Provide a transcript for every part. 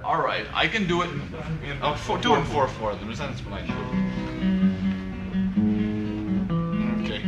Alright, I can do it do it in 4/4 of them. That's what I should. Okay.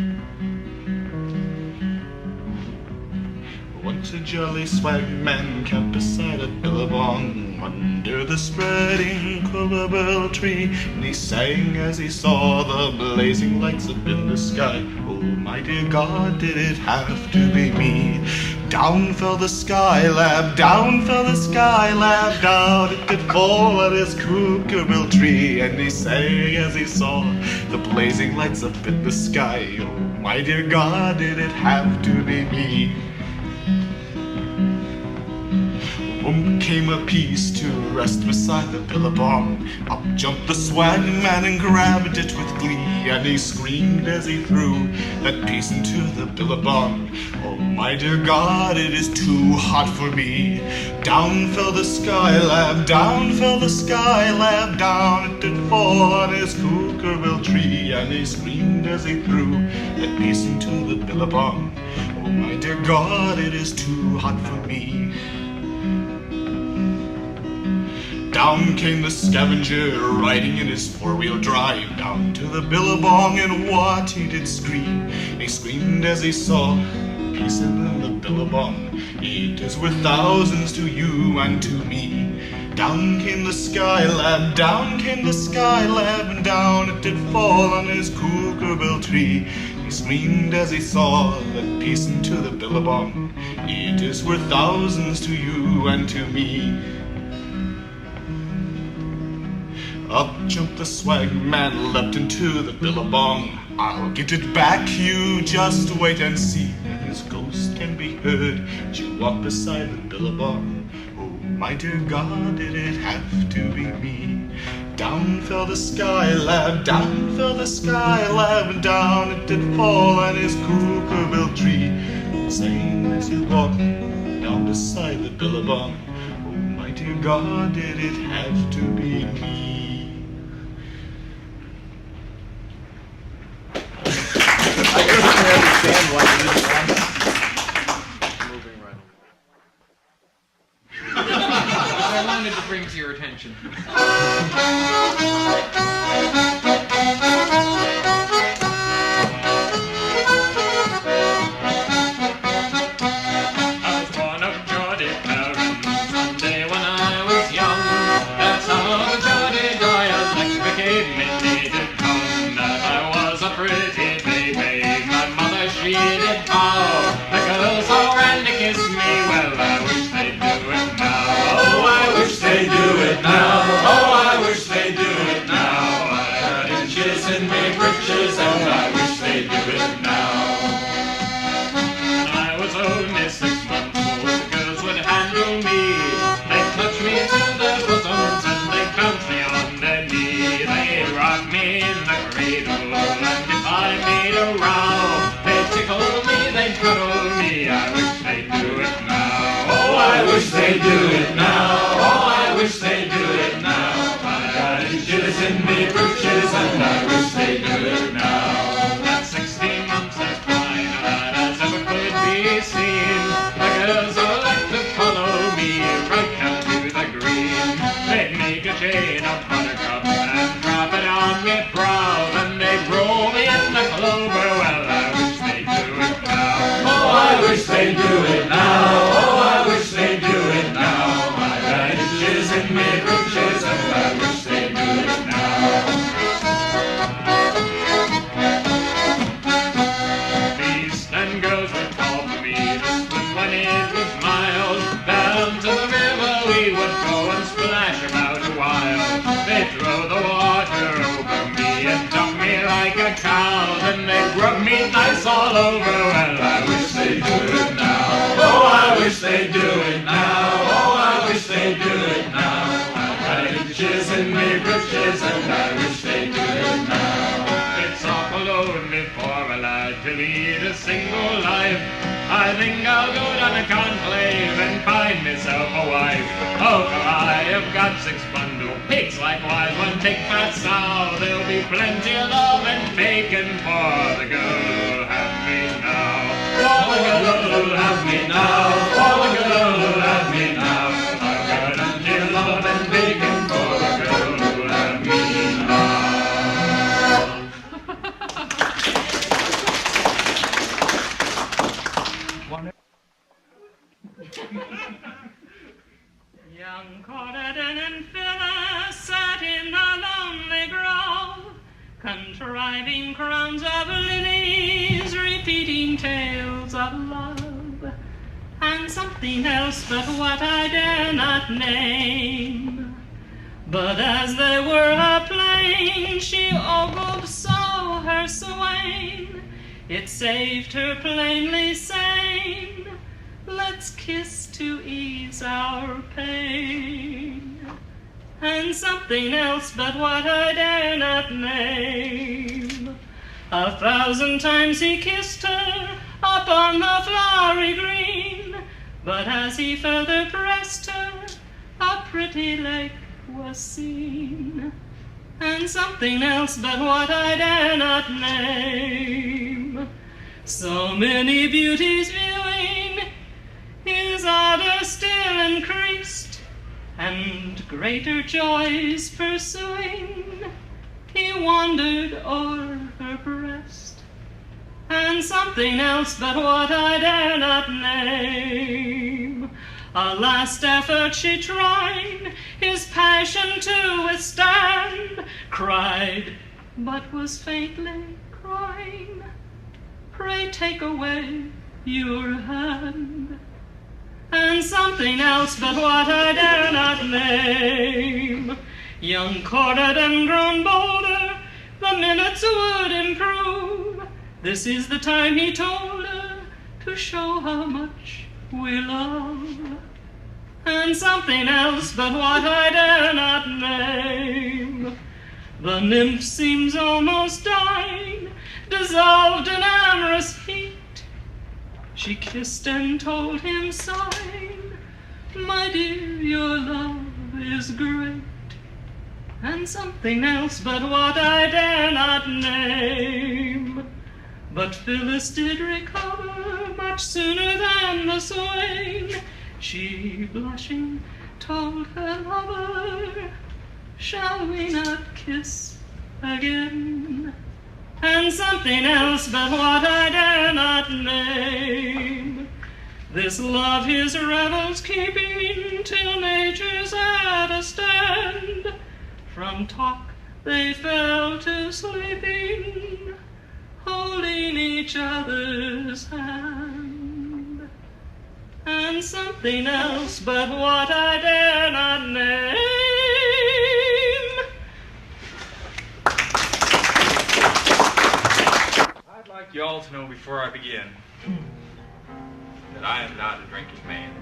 Once a jolly swagman camped beside a billabong under the spreading coulabelle tree, and he sang as he saw the blazing lights up in the sky. Oh, my dear God, did it have to be me? Down fell the Skylab, down fell the Skylab, down it did fall at his coulabelle tree, and he sang as he saw the blazing lights up in the sky. Oh, my dear God, did it have to be me? Came a piece to rest beside the billabong. Up jumped the swagman and grabbed it with glee, and he screamed as he threw that piece into the billabong. Oh, my dear God, it is too hot for me. Down fell the Skylab, down fell the Skylab, down it did fall on his coulabelle tree, and he screamed as he threw that piece into the billabong. Oh, my dear God, it is too hot for me. Down came the scavenger, riding in his four-wheel drive, down to the billabong, and what he did scream. He screamed as he saw a piece in the billabong. It is worth thousands to you and to me. Down came the Skylab, down came the Skylab, and down it did fall on his coulabelle tree. He screamed as he saw that piece into the billabong. It is worth thousands to you and to me. Up jumped the swagman, leapt into the billabong. I'll get it back, you just wait and see. His ghost can be heard as you walk beside the billabong. Oh, my dear God, did it have to be me? Down fell the Skylab, down fell the Skylab, and down it did fall on his coulabelle tree. Same as you walk down beside the billabong. Oh, my dear God, did it have to be me? I personally understand why you didn't want it. Moving right along. I wanted to bring to your attention. They do it now. Oh, I wish they do it now. I got inches in me britches, and I wish they do it now. That 16 months has fine, that as ever could be seen. The girls all like to follow me right down to the green. They'd make a chain of buttercup and drop it on me brow. Then they'd roll me in the clover. Well, I wish they'd do it now. Oh, I wish they'd do it now. Oh, I wish they'd do it now. My got inches in me britches, and I wish they'd do it now. Beast and girls would call for me to swim when it was mild. Down to the river we would go and splash about a while. They'd throw the water over me and dump me like a cow. Then they'd rub me nice all over. Well, I wish they'd do it now. Oh, I wish they'd do it now. Oh, I wish they'd do it now. I got inches in me britches, and I wish they'd do it now. It's awful lonely for a lad to lead a single life. I think I'll go down to conclave and find myself a wife. Oh, for I have got 6 bundle pigs likewise, 1 big fat sow. There'll be plenty of love and bacon for the girl who'll have me now. For the girl who'll have me now. For the girl who'll have me now. I've got a deal Young Corydon and Phyllis sat in a lonely grove, contriving crowns of lilies, repeating tales of love, and something else but what I dare not name. But as they were a-playing, she ogled so her swain, it saved her plainly saying, let's kiss to ease our pain. And something else but what I dare not name. 1,000 times he kissed her upon the flowery green, but as he further pressed her, a pretty lake was seen. And something else but what I dare not name. So many beauties viewing, his ardor still increased, and greater joys pursuing, he wandered o'er her breast. And something else but what I dare not name. A last effort she tried, his passion to withstand, cried, but was faintly crying, pray take away your hand. And something else but what I dare not name. Young Corydon grown bolder, the minutes would improve. This is the time he told her to show how much we love. And something else but what I dare not name. The nymph seems almost dying, dissolved in amorous heat. She kissed and told him, sighing, my dear, your love is great. And something else but what I dare not name. But Phyllis did recover much sooner than the swain. She, blushing, told her lover, shall we not kiss again? And something else but what I dare not name. This love his revels keeping till nature's at a stand. From talk they fell to sleeping, holding each other's hand. And something else but what I dare not name. I'd like you all to know before I begin that I am not a drinking man.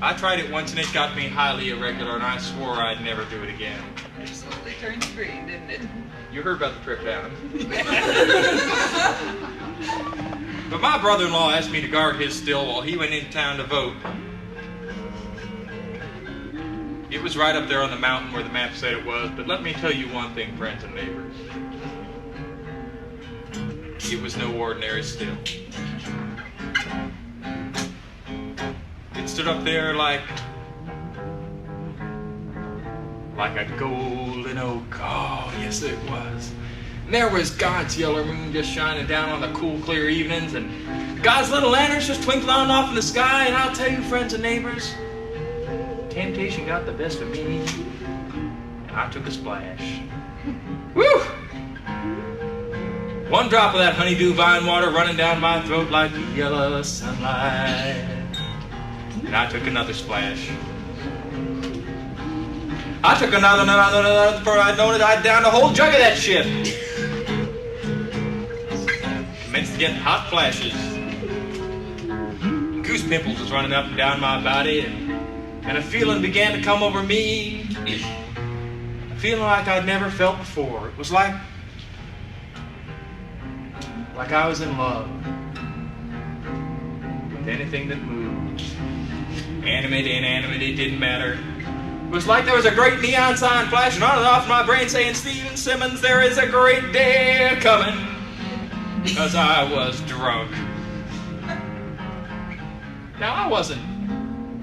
I tried it once and it got me highly irregular, and I swore I'd never do it again. It slowly turned green, didn't it? You heard about the trip down. But my brother-in-law asked me to guard his still while he went in town to vote. It was right up there on the mountain where the map said it was, but let me tell you one thing, friends and neighbors. It was no ordinary still. It stood up there like a golden oak. Oh, yes it was. And there was God's yellow moon just shining down on the cool, clear evenings, and God's little lanterns just twinkling on off in the sky. And I'll tell you, friends and neighbors, temptation got the best of me, and I took a splash. Woo! One drop of that honeydew vine water running down my throat like yellow sunlight. And I took another splash. I took another, before I'd known it, I'd downed a whole jug of that shit. Commenced to get hot flashes. Goose pimples was running up and down my body, and a feeling began to come over me. A feeling like I'd never felt before. It was like I was in love with anything that moved. Animate, inanimate, it didn't matter. It was like there was a great neon sign flashing on and off my brain saying, Stephen Simmons, there is a great day coming. Because I was drunk. Now I wasn't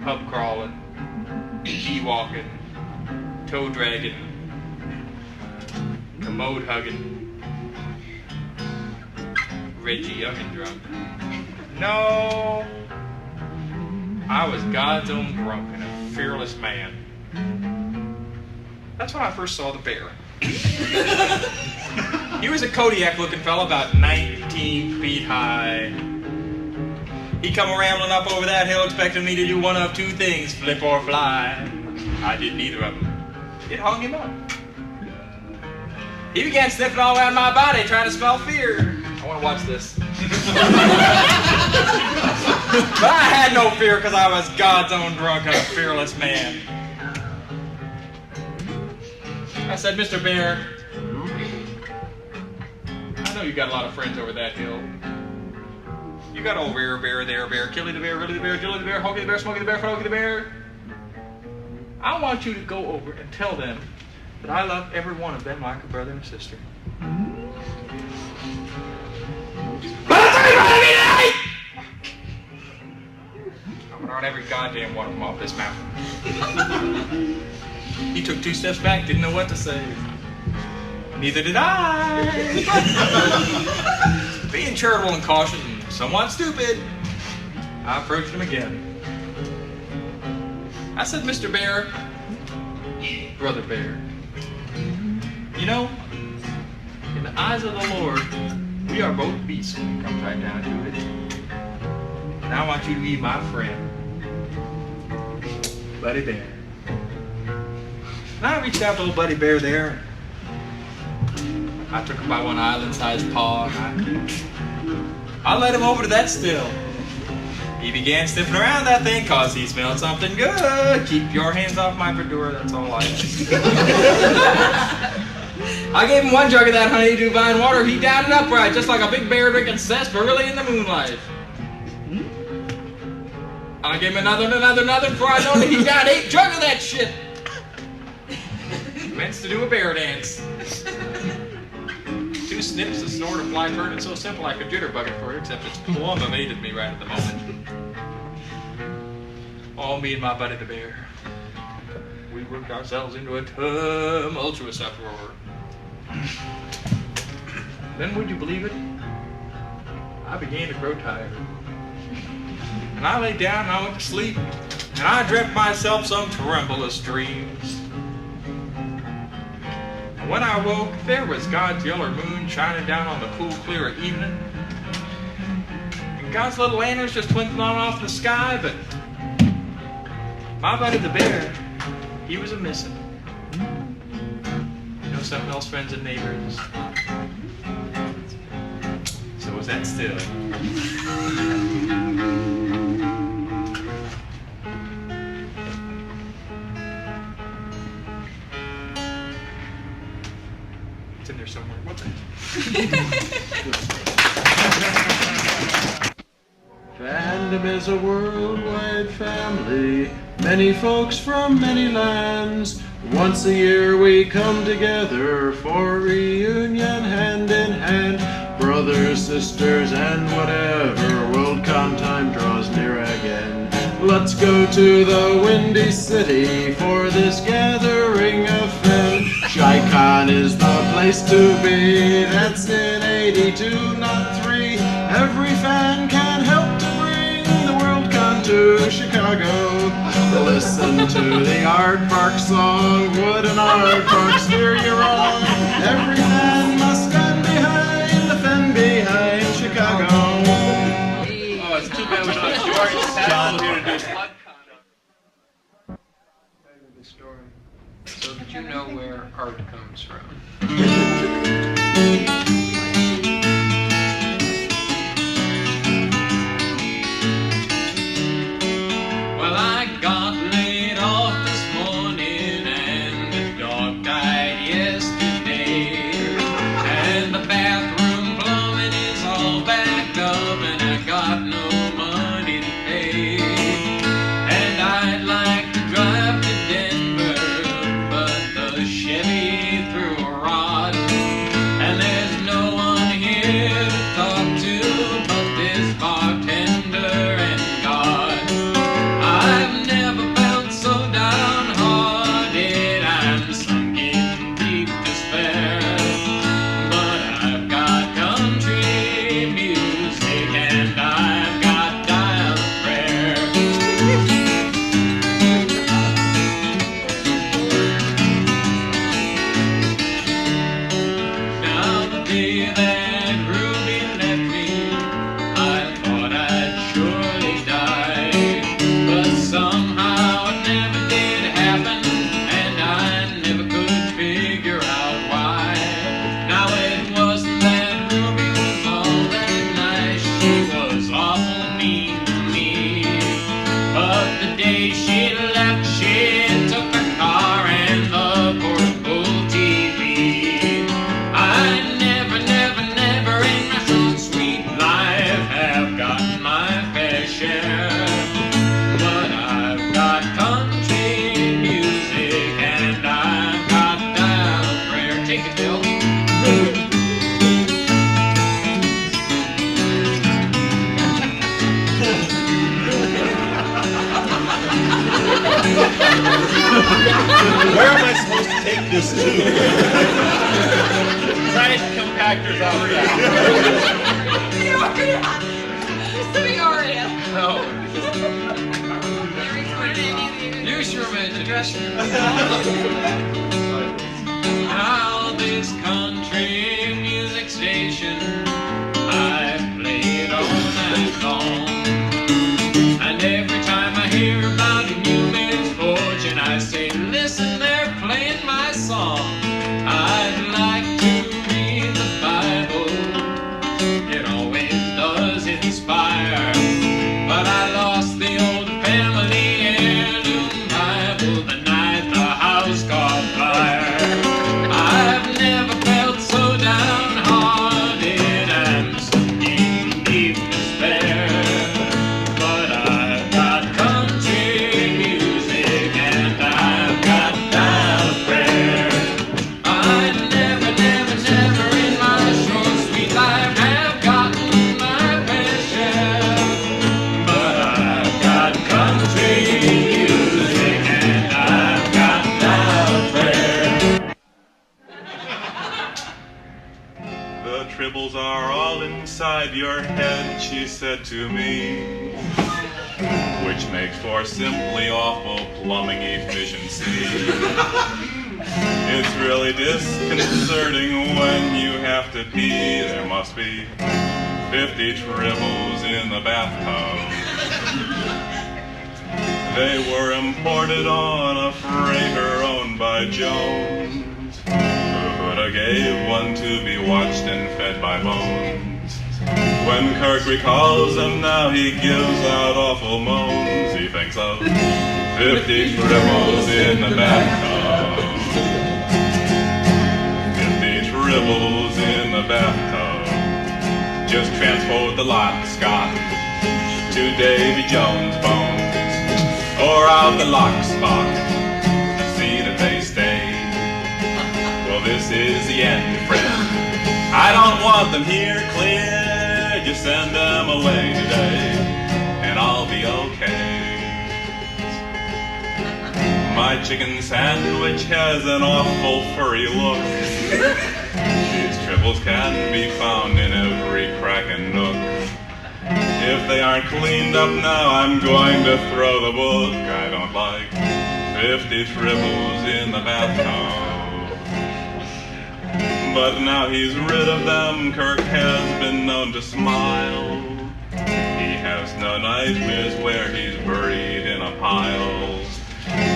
pub crawling, pee walking, toe dragging, commode hugging, Reggie young and drunk. No, I was God's own drunk in a fearless man. That's when I first saw the bear. He was a Kodiak-looking fella, about 19 feet high. He come rambling up over that hill expecting me to do one of two things, flip or fly. I did neither of them. It hung him up. He began sniffing all around my body, trying to spell fear. I want to watch this. But I had no fear because I was God's own drunk and a fearless man. I said, Mr. Bear, I know you got a lot of friends over that hill. You got old bear, Killy the bear, Willie the bear, Jilly the bear, Hokey the bear, Smokey the bear, Froggy the bear. I want you to go over and tell them that I love every one of them like a brother and a sister. I'm gonna run every goddamn one of them off this mountain. He took 2 steps back, didn't know what to say. Neither did I. Being charitable and cautious and somewhat stupid, I approached him again. I said, Mr. Bear, Brother Bear, you know, in the eyes of the Lord, we are both beasts when it comes right down to it. And I want you to be my friend, Buddy Bear. And I reached out to old Buddy Bear there. I took him by one island-sized paw, and I led him over to that still. He began sniffing around that thing cause he smelled something good. Keep your hands off my fedora, that's all I ask. I gave him 1 jug of that honey divine water. He downed it upright, just like a big bear drinking sarsaparilla in the moonlight. I gave him another, before I know it, he downed 8 jugs of that shit. Meant to do a bear dance. 2 snips, the snort of fly turning so simple I could jitterbug it for it, except it's plumb amazed me right at the moment. All me and my buddy the bear. We worked ourselves into a tumultuous uproar. Then, would you believe it? I began to grow tired. And I lay down and I went to sleep. And I dreamt myself some tremulous dreams. When I woke, there was God's yellow moon shining down on the cool, clear evening. And God's little lanterns just twinkling on off the sky, but my buddy the bear, he was a-missing. You know something else, friends and neighbors? So was that still. In there somewhere. What's it? Fandom is a worldwide family, many folks from many lands. Once a year we come together for reunion hand in hand. Brothers, sisters, and whatever, WorldCon time draws near again. Let's go to the Windy City for this gathering of men. Chi-Con is the place to be, that's in 82, not 3. Every fan can help to bring the WorldCon to Chicago. Listen to the Aardvark song, would an Aardvark steer you wrong? Every fan must stand behind the fen behind Chicago. Oh, it's too bad we don't have George Stahl here to do FilkCon. The story, so that you know where art comes from. Well, I got laid off this morning and the dog died yesterday. And the bathroom plumbing is all backed up and I got no money to pay. And I'd like to drive to Denver, but the Chevy threw a rod. And there's Radius 2. Trash compactors out there. Used to be Aria. No. Use your imagination. Now this country music station I've played all night long, and every time I hear about a new misfortune I say, listen, they're playing my song. I'd like to read the Bible, it always does inspire, but I lost the old family heirloom Bible the night the house caught fire. I've never felt so downhearted and so in deep despair, but I've got country music and I've got down prayer. I'd never, never, never in my short sweet life have gotten my fair share, but I've got country music and I've got down prayer. The tribbles are all inside your head, she said to me, which makes for simply awful plumbing efficiency. It's really disconcerting when you have to pee. There must be 50 tribbles in the bathtub. They were imported on a freighter owned by Jones, who gave one to be watched and fed by Bones. When Kirk recalls him now, he gives out awful moans. He thinks of 50 tribbles in the bathtub. 50 tribbles in the bathtub. Just transport the lot, Scott, to Davy Jones' bones, or out the lock spot to see that they stay. Well, this is the end, friend. I don't want them here, clear. Just send them away today, and I'll be okay. My chicken sandwich has an awful furry look. These tribbles can be found in every crack and nook. If they aren't cleaned up now, I'm going to throw the book. I don't like 50 tribbles in the bathtub. But now he's rid of them, Kirk has been known to smile. He has no nightmares where he's buried in a pile.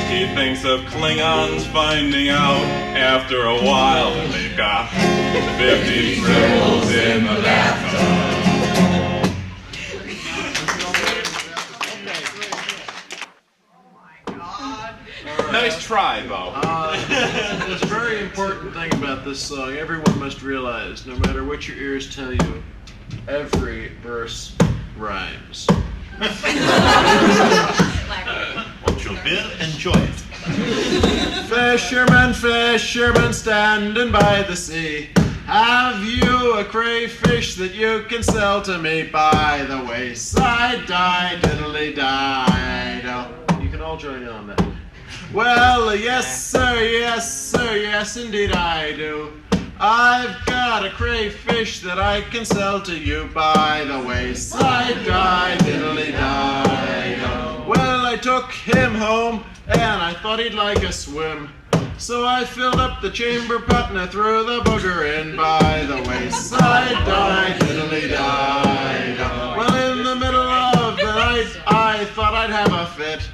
He thinks of Klingons finding out after a while that they've got 50 tribbles in the bathtub. Nice try, Bo. There's a very important thing about this song. Everyone must realize, no matter what your ears tell you, every verse rhymes. Won't you Bill enjoy it? Fisherman, fisherman, standing by the sea, have you a crayfish that you can sell to me by the wayside? Die, diddly, die. You can all join in on that. Well, yes sir, yes indeed I do. I've got a crayfish that I can sell to you by the wayside. Die, diddly, die. Well, I took him home and I thought he'd like a swim, so I filled up the chamber pot and I threw the booger in by the wayside. Die, diddly, die. Well, in the middle of the night I thought I'd have a fit,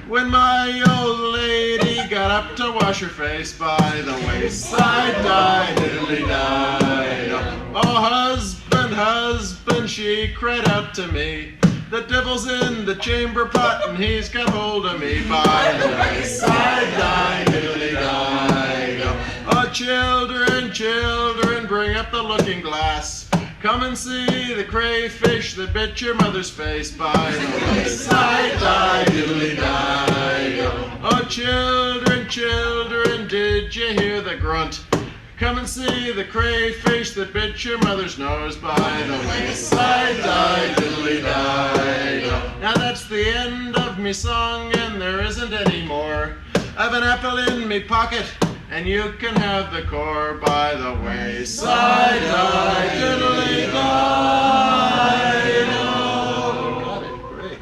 when my old lady got up to wash her face by the wayside. Die, diddly, die. Oh, husband, husband, she cried out to me, the devil's in the chamber pot and he's got hold of me by the wayside. Die, diddly, die. Oh, children, children, bring up the looking glass. Come and see the crayfish that bit your mother's face by the wayside. Die, diddly, die. Oh, children, children, did you hear the grunt? Come and see the crayfish that bit your mother's nose by the wayside. Die, diddly, die. Now that's the end of me song and there isn't any more. I've an apple in me pocket and you can have the core by the wayside. Diddly got it, great.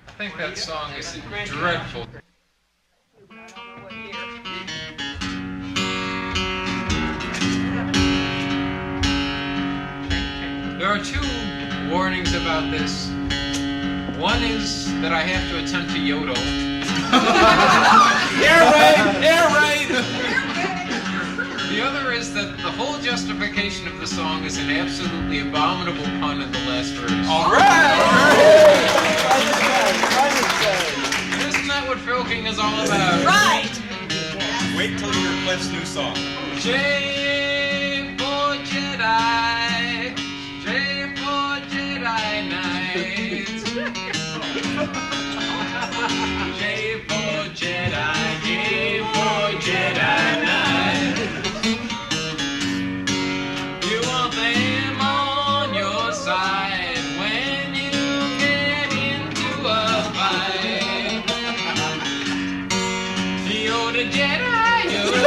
I think that song is dreadful. There are two warnings about this. One is that I have to attempt to yodel. Air raid! The other is that the whole justification of the song is an absolutely abominable pun in the last verse. All right! Isn't that what Filksing is all about? Right! Wait till you hear Clif's new song. J for Jedi, J for Jedi Knight. J for Jedi, J for Jedi Knight. You want them on your side when you get into a fight. Yoda Jedi, Yoda.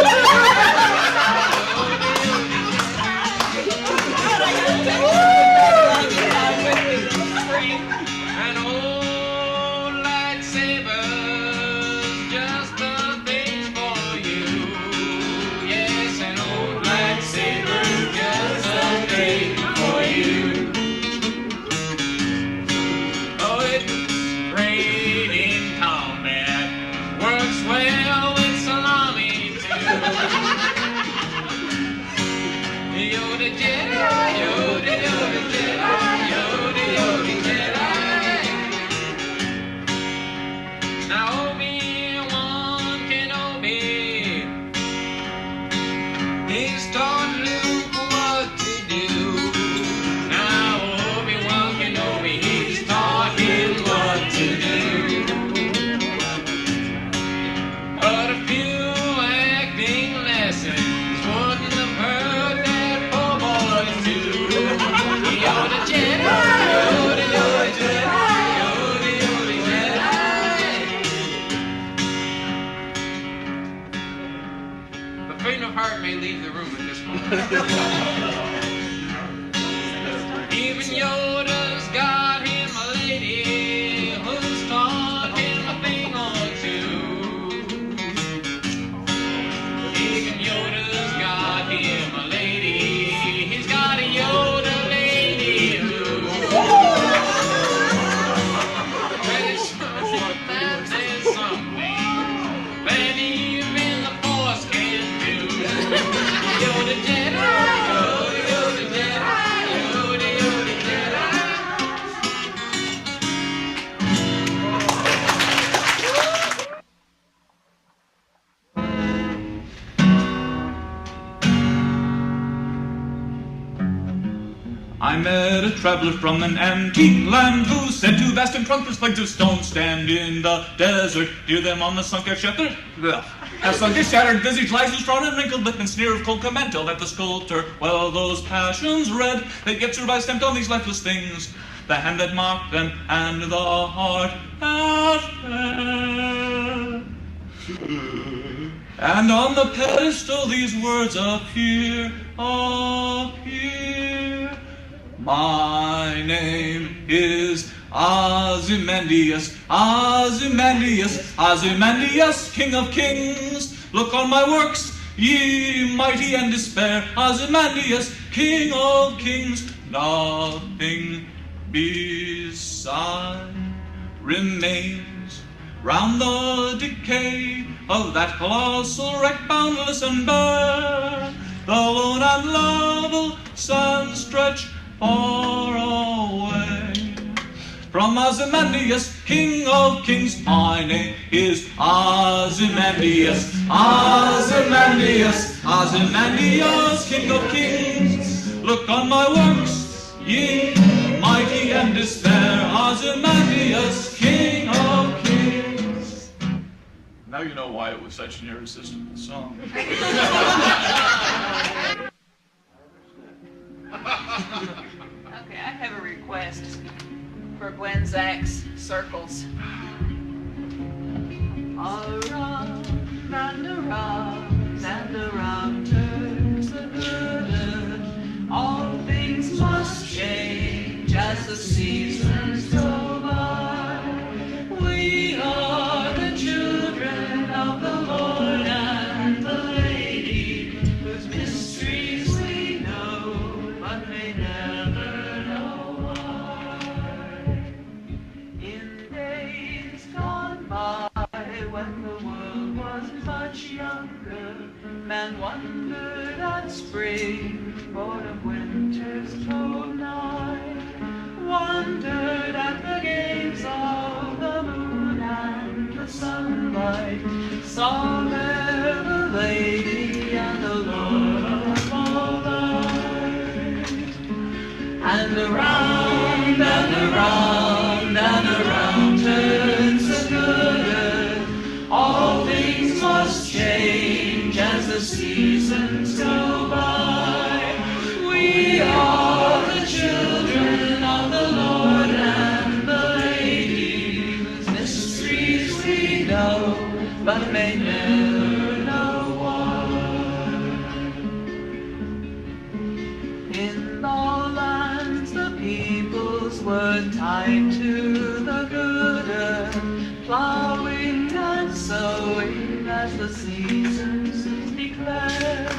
An old lightsaber's just the thing for you. Yes, an old lightsaber's just the thing for you. Oh, it's great in combat, works well with salami too. Yoda Jedi, Yoda, Yoda Jedi, Yoda, Yoda Jedi. Now Obi-Wan Kenobi, he's taught Luke what to do. Now Obi-Wan Kenobi, he's taught him what to do. But a few acting lessons wouldn't have hurt that poor boy too. Yoda Jedi, Yoda, Yoda Jedi, Yoda, Yoda Jedi. The faint of heart may leave the room at this moment. Even Yoda's got him a lady who's taught him a thing or two. Even Yoda's got him a lady. He's got a Yoda lady who. There's something that even the Force can do. Yoda Jedi, Yoda, Yoda Jedi, Yoda, Yoda Jedi. I met a traveler from an antique land who said two vast and trunkless legs of stone stand in the desert. Hear them on the sunken shattered. As sunken shattered visage lies his frown and wrinkled lip and sneer of cold commental at the sculptor. Well, those passions red that yet survive stamped on these lifeless things, the hand that mocked them and the heart that fell. And on the pedestal these words appear. My name is Ozymandias, Ozymandias, Ozymandias, King of Kings. Look on my works, ye mighty and despair. Ozymandias, King of Kings. Nothing beside remains round the decay of that colossal wreck, boundless and bare. The lone and level sands stretch far away. From Ozymandias, King of Kings, my name is Ozymandias, Ozymandias, Ozymandias, King of Kings. Look on my works, ye mighty and despair. Ozymandias, King of Kings. Now you know why it was such an irresistible song. Okay, I have a request for Gwen Zach's circles. All around and much younger, man wondered at spring, born of winter's cold night, wondered at the games of the moon and the sunlight, saw there the lady and the Lord of all light, and around and around and around turns the good earth. All things must change as the seasons go by. We are the children of the Lord and the Lady, whose mysteries we know, but may never know why. In all lands the peoples were tied to the good earth, plowing and sowing as the seasons declare,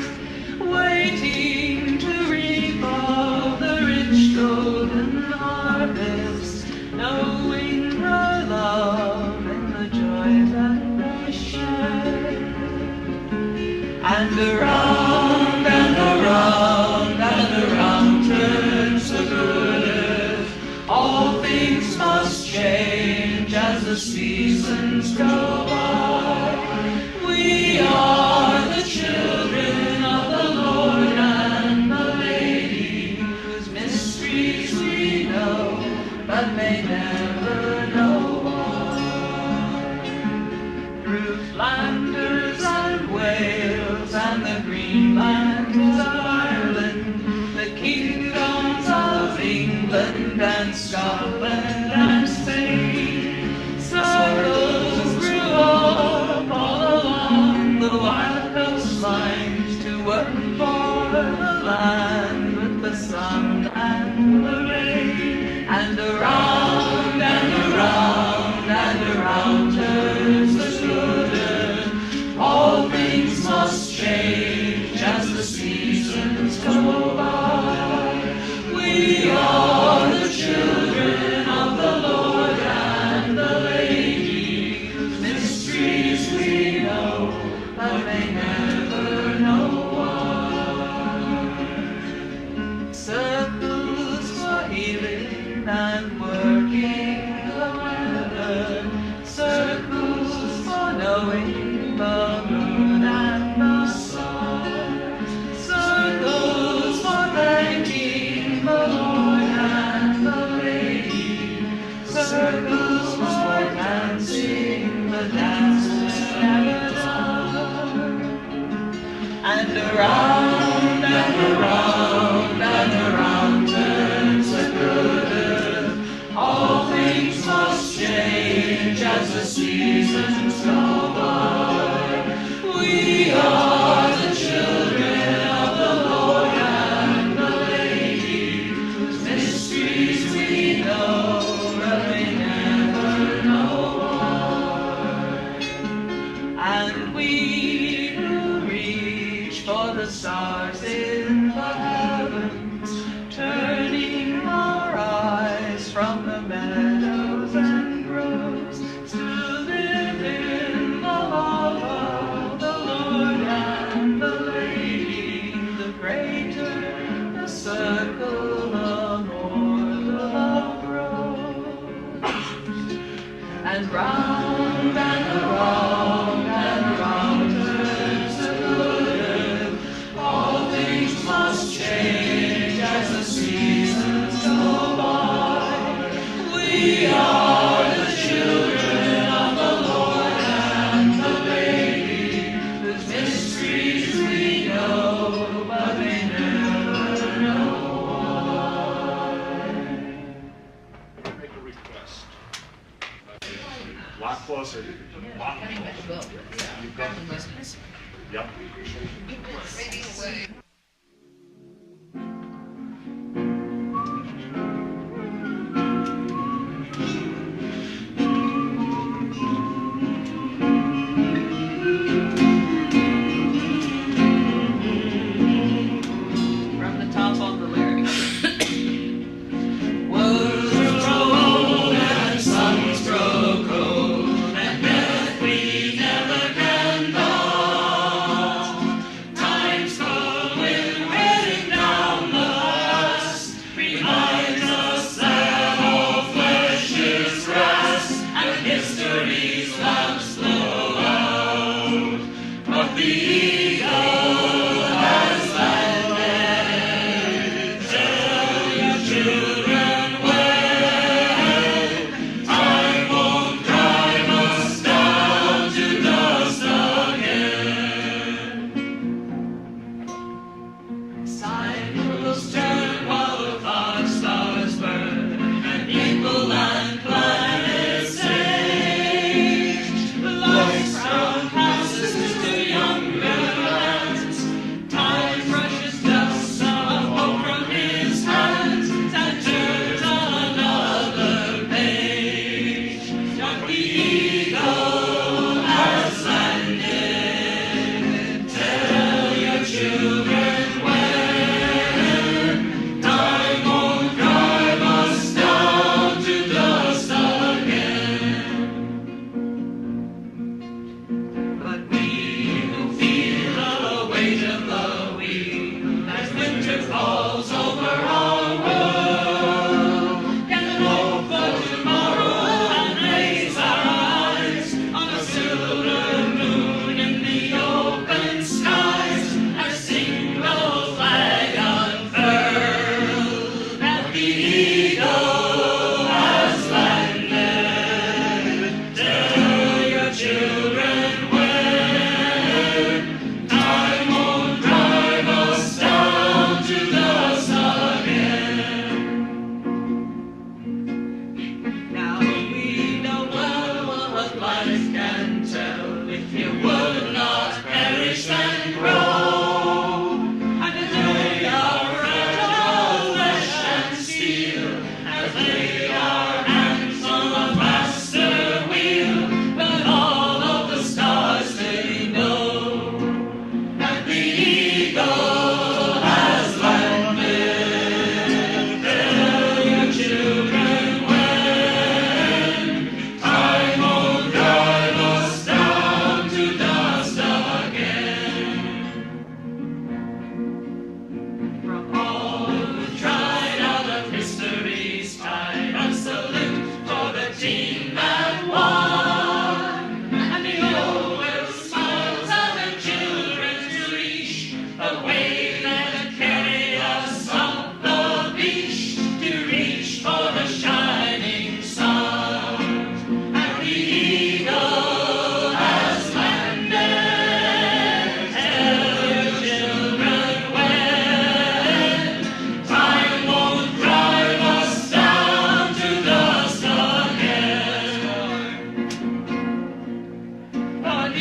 waiting to reap of the rich golden harvest, knowing her love and the joy that they share. And around and around and around turns the good earth. All things must change as the seasons go by. We are the children of the Lord and the Lady, whose mysteries we know, but may never know why. Through Flanders and Wales and the green lands of Ireland, the kingdoms of England and Scotland and Spain, circles grew up all along the wild coastlines to work for the land with the sun and the rain. And around and around and around turns the good earth. All things must change as the seasons go by. We are the children of the Lord and the Lady, whose mysteries we know, but may never know why. Circles for healing and working the weather, circles for knowing the moon and the sun, circles for thanking the Lord and the Lady, circles for dancing the dances never done. And around and around and around turns the good earth. All things must change as the seasons go by. We are the children of the Lord and the Lady, whose mysteries we know, but may never know why. And we who reach for the stars in the heavens, turning our eyes from the meadows and groves, to live in the love of the Lord and the Lady. The greater the circle, the more the love grows. And round and around and around turns the good earth. All things must change as the seasons go by. We are the children of the Lord and the Lady, whose mysteries we know, but may never know why. Make a request. A lot closer. Lot closer. You've got this. Yep. From the top of the lyrics. And suns grow cold, and death we never can know.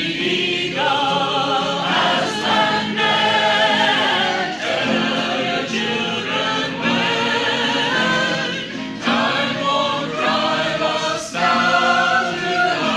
eagle has landed. Tell your children when time won't drive us down to the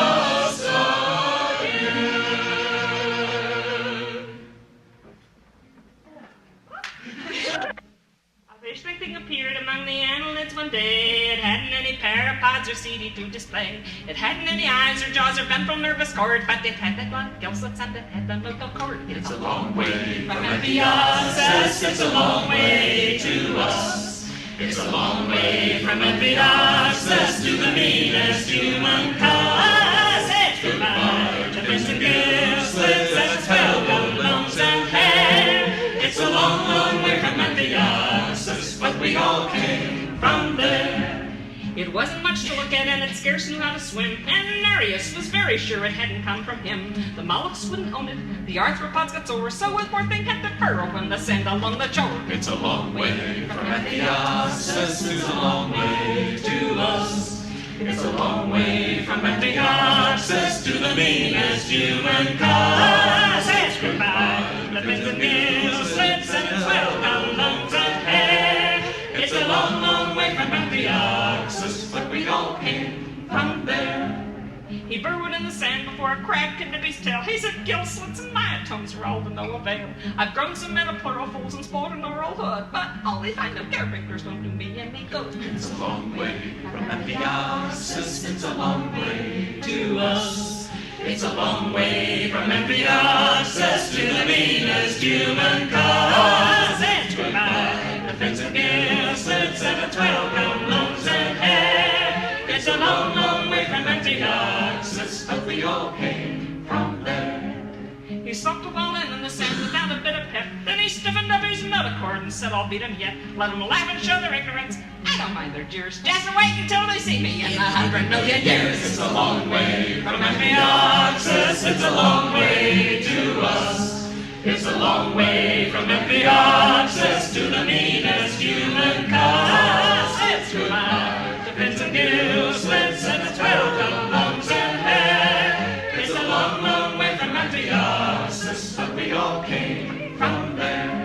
A fishing thing appeared among the annelids one day. It hadn't any parapods or CD to display. It hadn't any eyes or jaws or ventral nervous cord, but it had that like gillslits and it had the local cord. It's a long way from Amphioxus, it's a long way to us. It's a long way from Amphioxus to the meanest human cause. It's goodbye to fins and gillslits and spellbound lungs and hair. It's a long, long way from Amphioxus, but we all came from there. It wasn't much to look at and it scarce knew how to swim. And Nereus was very sure it hadn't come from him. The mollusks wouldn't own it, the arthropods got sore, so with more thing had to furrow when they sand along the shore. It's a long way from Amphioxus, it's a long way to us. It's a long way from Amphioxus to the meanest human cause. It's goodbye, the fins and gills, slits and its well-bound lungs and hair. It's a long, long way from Amphioxus, but we all came from there. He burrowed in the sand before a crack could nip his tail. He said gill slits and myotomes were all to no avail. I've grown some metapleuropholes and spoiled an oral hood, but all these kind of characters don't do me any good. It's a long way from Amphioxus, it's a long way to us. It's a long way from Amphioxus to the meanest human cause. It's goodbye, the fins and gill slits and its well-bound lungs and hair. It's a long, long way from Amphioxus, but we all came from there. He sucked a while in the sand without a bit of pep. Then he stiffened up his metacord and said, I'll beat 'em yet. Let 'em laugh and show their ignorance. I don't mind their jeers. Just wait until they see me in 100,000,000 years. It's a long way from Amphioxus, it's a long way to us. It's a long way from Amphioxus to the meanest human cause. It's goodbye to fins and gill slits and its well-done lungs and hair. It's a long, long way from Amphioxus, but we all came from there.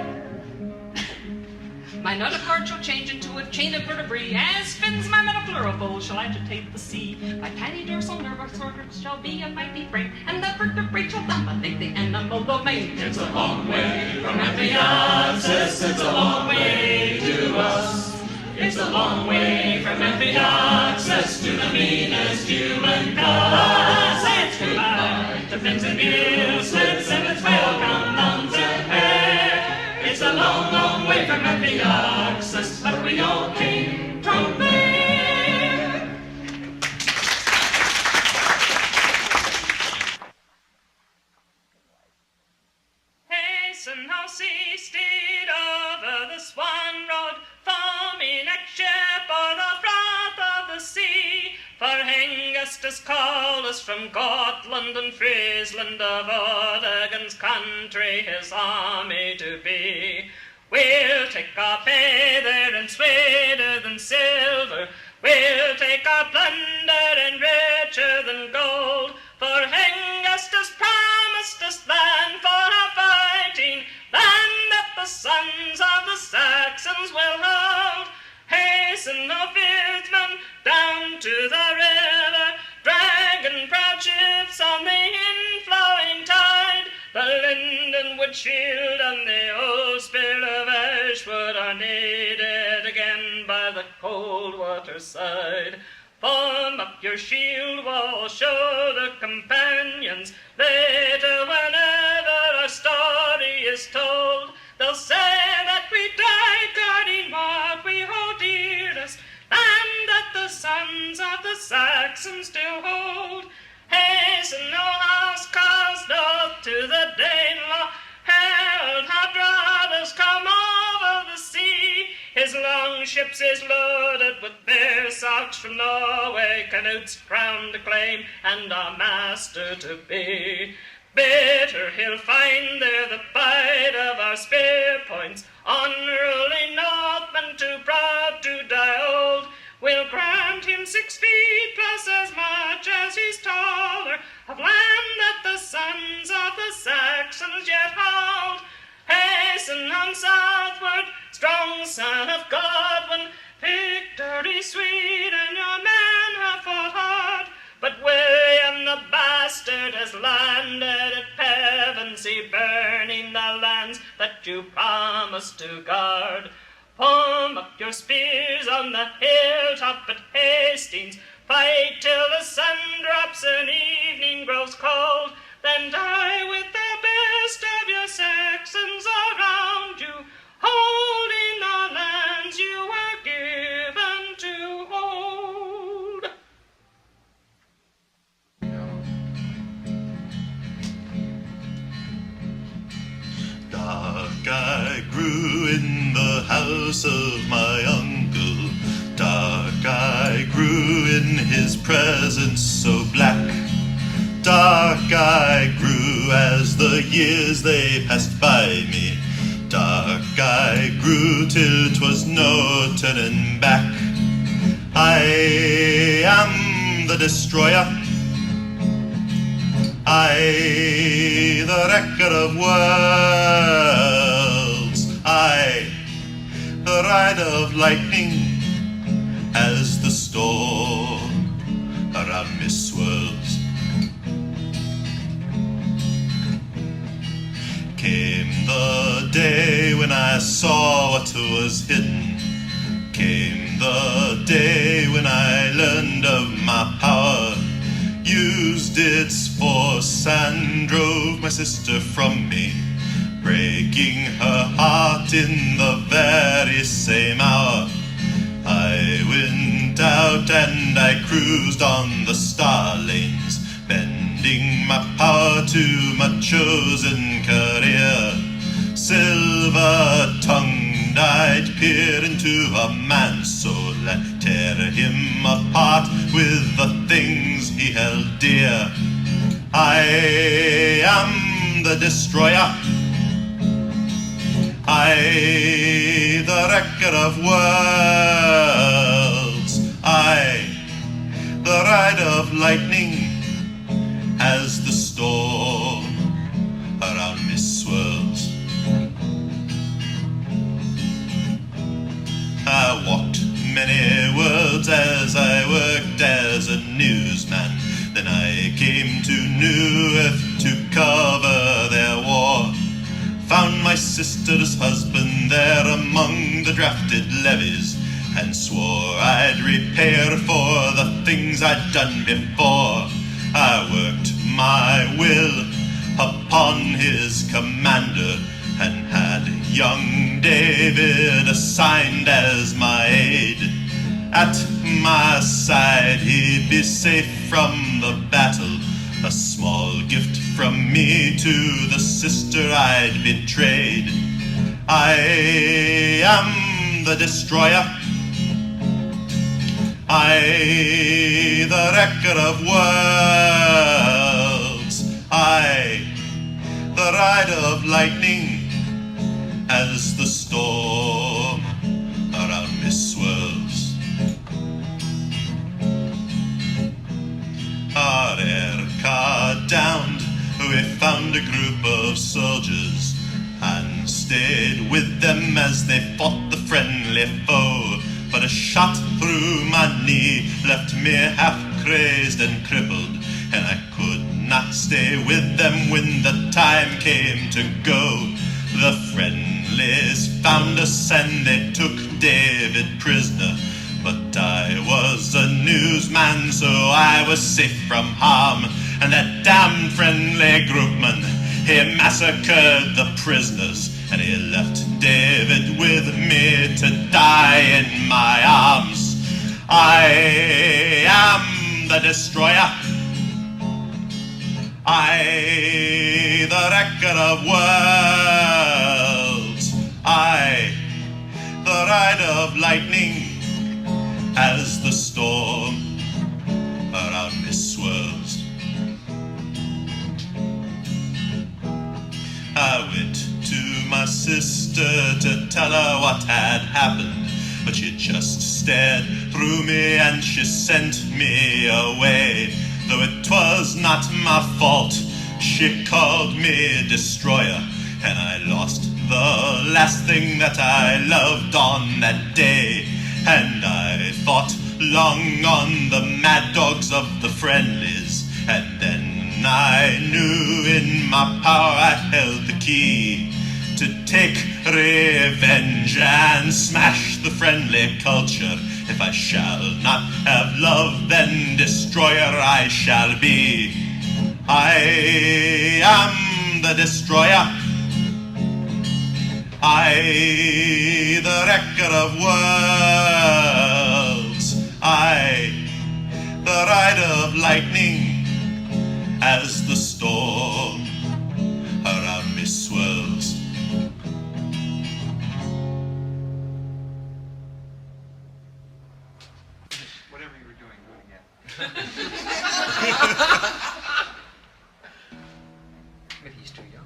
My notochord shall change into a chain of vertebrae, as fins my metapleurofold shall agitate the sea. My tiny dorsal nervous organs shall be a mighty frame, and the vertebrae shall dominate the animal domain. It's a long way from Amphioxus, it's a long way to us. It's a long way from Amphioxus to the meanest human cause. It's goodbye to fins and gill slits and its well-bound lungs and hair. It's a long, long way from Amphioxus, but we all came from there. Hasten, how ceased it over the swan road, foaming at ship o'er the froth of the sea. For Hengustus called us from Gotland and Friesland, of Oregon's country his army to be. We'll take our pay there and sweeter than silver. We'll take our plunder and richer than gold. For Hengustus promised us land for our fighting, land that the sons of the Saxons will hold. Hasten, O fieldmen, down to the river, dragging proud ships on the inflowing tide. The Lindenwood shield and the old spear of Ashwood are needed again by the cold water side. Form up your shield wall, show the companions. Later, whenever our story is told, they'll say that we died guarding what we hold dearest, and that the sons of the Saxons still hold. Hasten, no house calls north to the Danelaw. Herald, how brothers come over the sea. His long ships is loaded with bear socks from Norway, Canute's crown to claim, and our master to be. Bitter he'll find there the bite of our spear points, unruly Northmen too proud to die old. We'll grant him 6 feet plus as much as he's taller, of land that the sons southward, strong son of Godwin, victory sweet, and your men have fought hard. But William the bastard has landed at Pevensey, burning the lands that you promised to guard. Palm up your spears on the hilltop at Hastings, fight till the sun drops and evening grows cold, then die with the best of your Saxons around you, holding the lands you were given to hold. Dark I grew in the house of my uncle. Dark I grew in his presence so black. Dark I grew as the years they passed by me. Dark I grew till 'twas no turning back. I am the destroyer, I, the wrecker of worlds, I, the rider of lightning, as the storm around me swirls. Came the day when I saw what was hidden. Came the day when I learned of my power, used its force and drove my sister from me, breaking her heart in the very same hour. I went out and I cruised on the star lanes, bending my power to my chosen career. Silver-tongued, I'd peer into a man's soul and tear him apart with the things he held dear. I am the destroyer, I, the wrecker of worlds, I, the rider of lightning, as the storm around me swirls. I walked many worlds as I worked as a newsman. Then I came to New Earth to cover their war. Found my sister's husband there among the drafted levies, and swore I'd repay for the things I'd done before. I worked my will upon his commander, and had young David assigned as my aide. At my side he'd be safe from the battle, a small gift from me to the sister I'd betrayed. I am the destroyer, I, the wrecker of worlds, I, the rider of lightning, as the storm around me swirls. Our air car downed, we found a group of soldiers, and stayed with them as they fought the friendly foe. But a shot through my knee left me half crazed and crippled, and I could not stay with them when the time came to go. The friendlies found us and they took David prisoner, but I was a newsman, so I was safe from harm. And that damned friendly groupman, he massacred the prisoners, and he left David with me to die in my arms. I am the destroyer, I, the wrecker of worlds, I, the rider of lightning, as the storm around me swirls. I went to my sister to tell her what had happened, but she just stared through me and she sent me away. Though it was not my fault, she called me destroyer, and I lost the last thing that I loved on that day. And I fought long on the mad dogs of the friendlies, and then I knew in my power I held the key to take revenge and smash the friendly culture. If I shall not have love, then destroyer I shall be. I am the destroyer, I, the wrecker of worlds, I, the rider of lightning, as the storm around me swirls. Whatever you were doing, do it again. Maybe he's too young.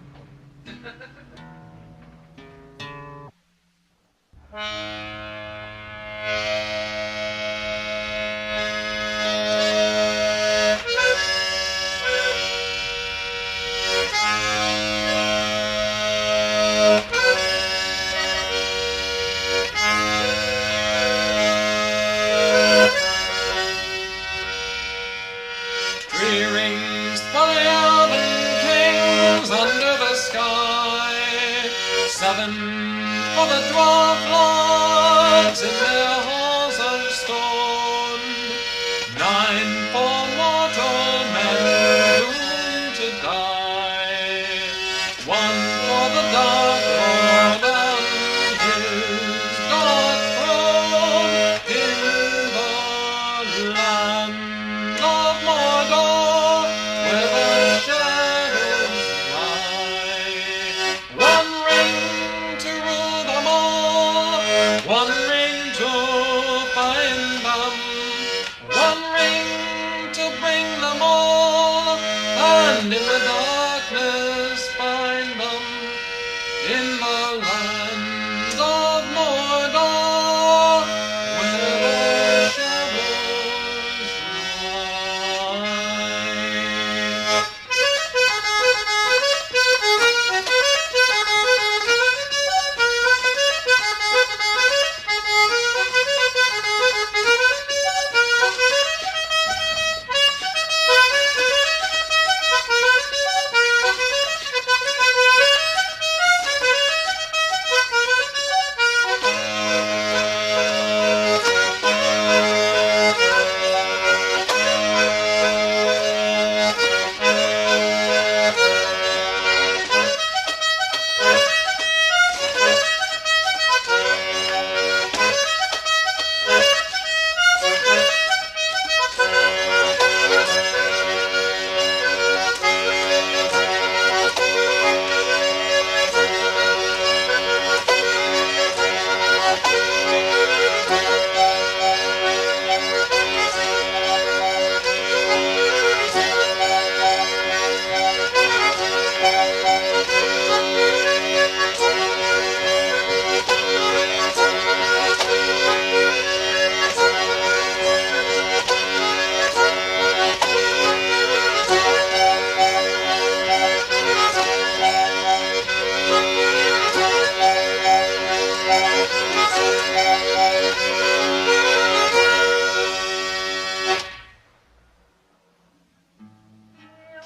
Three rings for the elven kings under the sky, 7 for the dwarf lords in their halls of stone, 9 for mortal men doomed to die, 1 for the dark lord on his dark throne in the land of Mordor, where the shadows lie. 1 ring to rule them all, 1 ring to find them, 1 ring to bring them all, and in the darkness find them, in the lands of Mordor, where the shadows lie.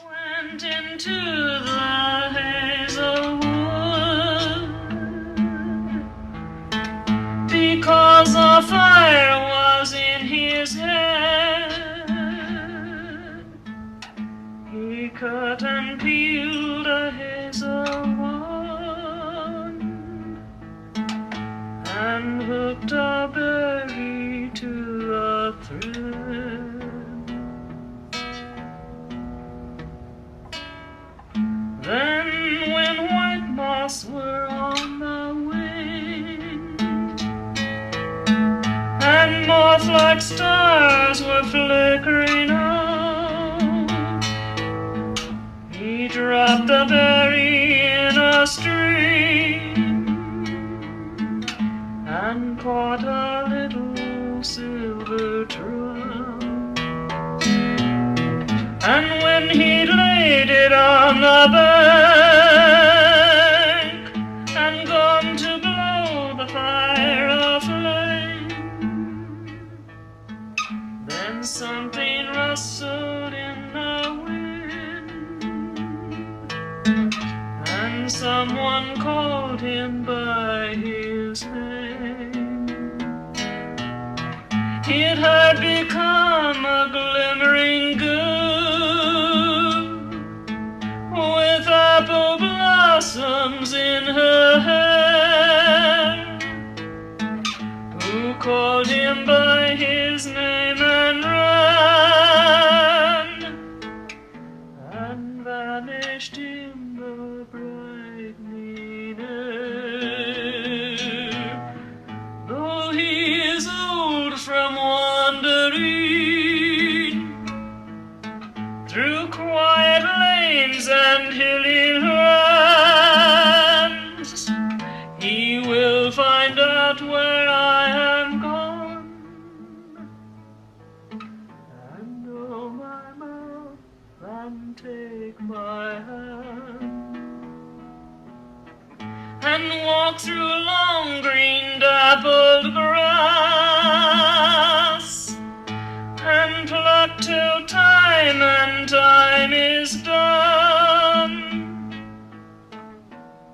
Went into the hazel wood because a fire was in his head. He cut and peeled a hazel wand and hooked a berry to a thread. Then when white moths were on the wing and moth-like stars were flickering out, he dropped the berry in a stream and caught a little silver trout. And when he laid it on the bank and someone called him by his name. It had become a glimmering goon with apple blossoms in her hair, who called him by his name and ran and vanished in the brightening air. Though he is old from wandering through quiet lanes and hilly lands, he will find out where I am gone, and know my mouth and take my hand, and walk through long green dappled grass, and pluck till time and time is done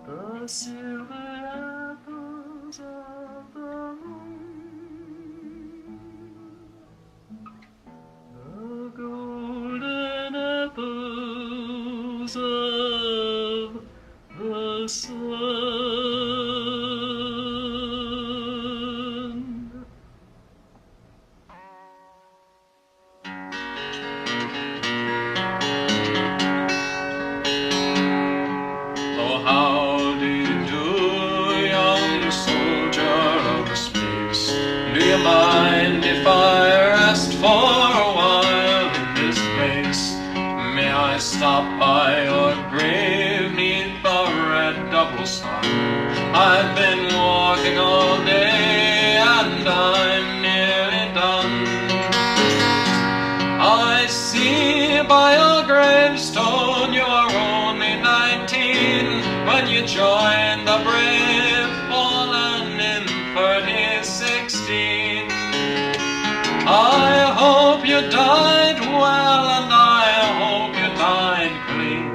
the silver apples of the moon, the golden apples of the sun. Oh, how do you do, young soldier of space? Do you mind if I rest for a while in this place? May I stop by your grave neath the red double sun? I've been walking all day and I'm nearly done. I see by your gravestone you are only 19 when you joined the brave fallen in 3016. I hope you died well and I hope you died clean.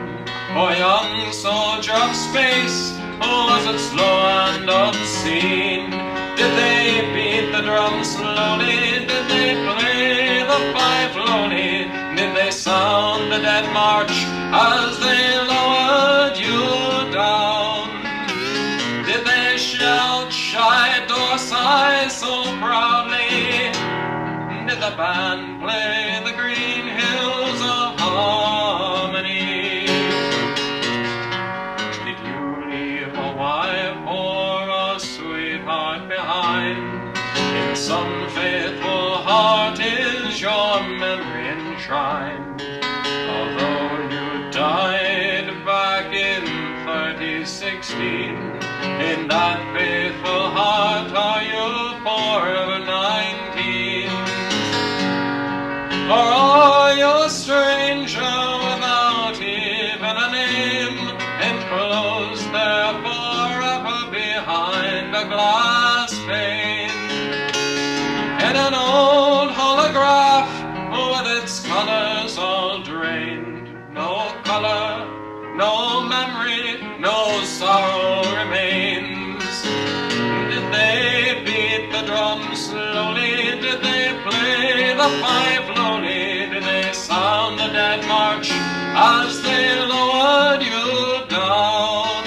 For young soldier of space, oh, was it slow and unseen? Did they beat the drum slowly? Did they play the fife lowly? Did they sound the dead march as they lowered you down? Did they shout shy Dorsai so proudly? Did the band play the green hills of harmony? Did you leave a wife or a sweetheart behind? In some faithful heart is your memory enshrined. Although you died back in 3016, in that faithful heart are you forever 19? Or are you a stranger without even a name, enclosed there forever behind a glass pane? In an old holograph with its colors all drained, no color, no memory, no sorrow remains. Did they beat the drum slowly? Did they play the fife lowly? Did they sound the dead march as they lowered you down?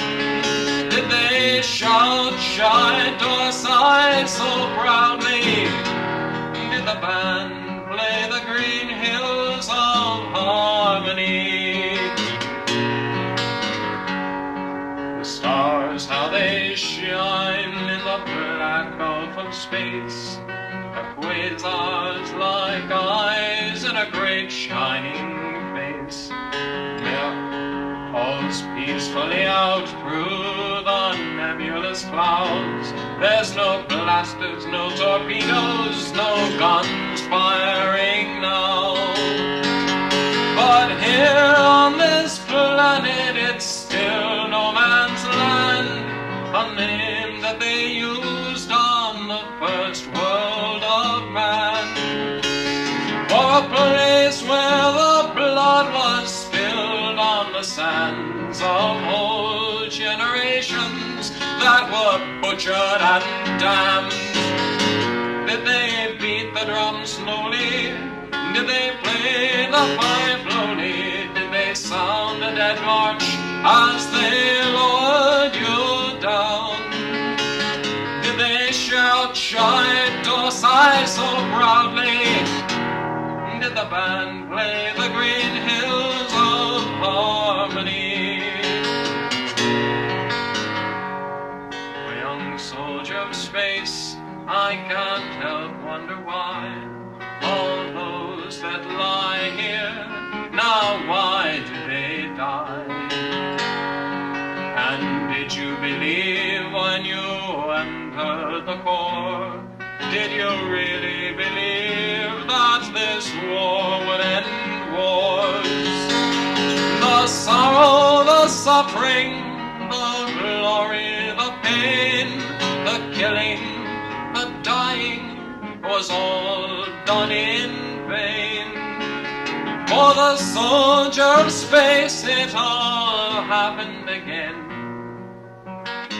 Did they shout shy Dorsai so proudly? Did the band play the green hills of harmony? The stars, how they shine in the black gulf of space. The quasars like eyes in a great shining face. They're pulse peacefully out through the nebulous clouds. There's no blasters, no torpedoes, no guns firing now. But here on this planet it's still no man's land, a name that they used on the first world of man, for a place where the blood was spilled on the sands of old generations that were butchered and damned. Did they beat the drum slowly? Did they play the pipe slowly? Did they sound a dead march as they lowered you down? Did they shout "Shine Dorsai" so proudly? Did the band play the green hills of harmony? A young soldier of space, I can't help wonder why all those that lie here, now why do they die? And did you believe when you entered the Corps? Did you really believe that this war would end wars? The sorrow, the suffering, the glory, the pain, the killing, the dying was all done in vain. For the soldier of space it all happened again.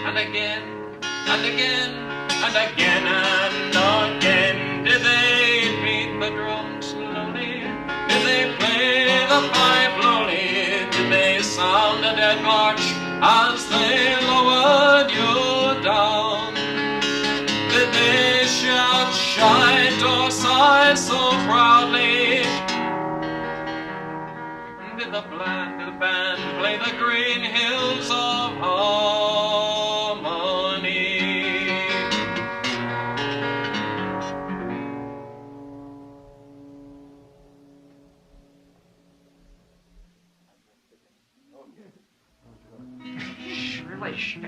And again, and again, and again, and again. Did they beat the drum slowly? Did they play the pipe slowly? Did they sound a dead march as they lowered you down? Did they shout "Shine Dorsai" so proudly? Did the band play the green hills of harmony? Really shit.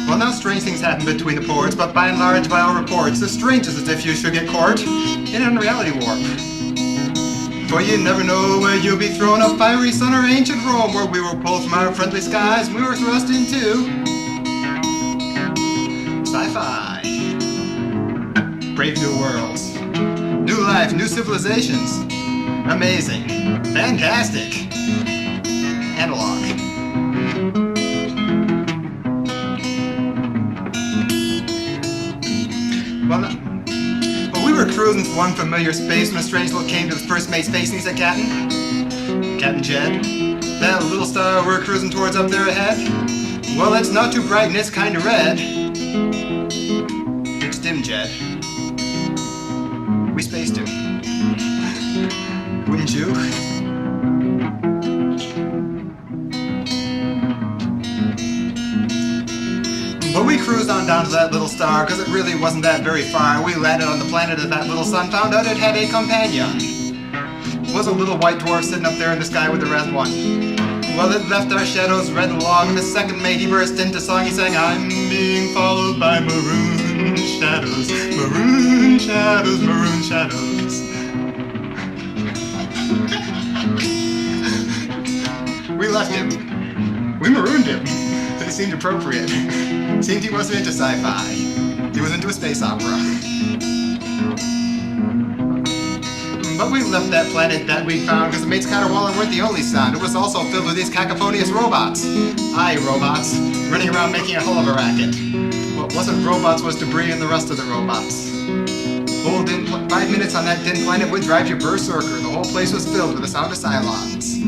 Well, now strange things happen between the ports, but by and large, by all reports, the strangest as if you should get caught in an unreality warp. For you never know where you'll be thrown, a fiery sun or ancient Rome, where we were pulled from our friendly skies and we were thrust into sci-fi. Brave new worlds, new life, new civilizations. Amazing, fantastic, analog. Well, we were cruising through one familiar space when a strange look came to the first mate's face and he said, Captain Jed, that little star we're cruising towards up there ahead? Well, it's not too bright and it's kinda red. It's dim, Jed. We spaced him. Wouldn't you? But we cruised on down to that little star, cause it really wasn't that very far. We landed on the planet of that little sun, found out it had a companion. It was a little white dwarf sitting up there in the sky with the red one. Well, it left our shadows red along, and the second mate, he burst into song. He sang, I'm being followed by maroon shadows, maroon shadows, maroon shadows. We left him. We marooned him. It seemed appropriate. Seemed he wasn't into sci-fi. He was into a space opera. But we left that planet that we found because the mates Caterwauler weren't the only sound. It was also filled with these cacophonious robots. Aye, robots. Running around making a hell of a racket. What wasn't robots was debris and the rest of the robots. 5 minutes on that dim planet would drive you berserker. The whole place was filled with the sound of Cylons.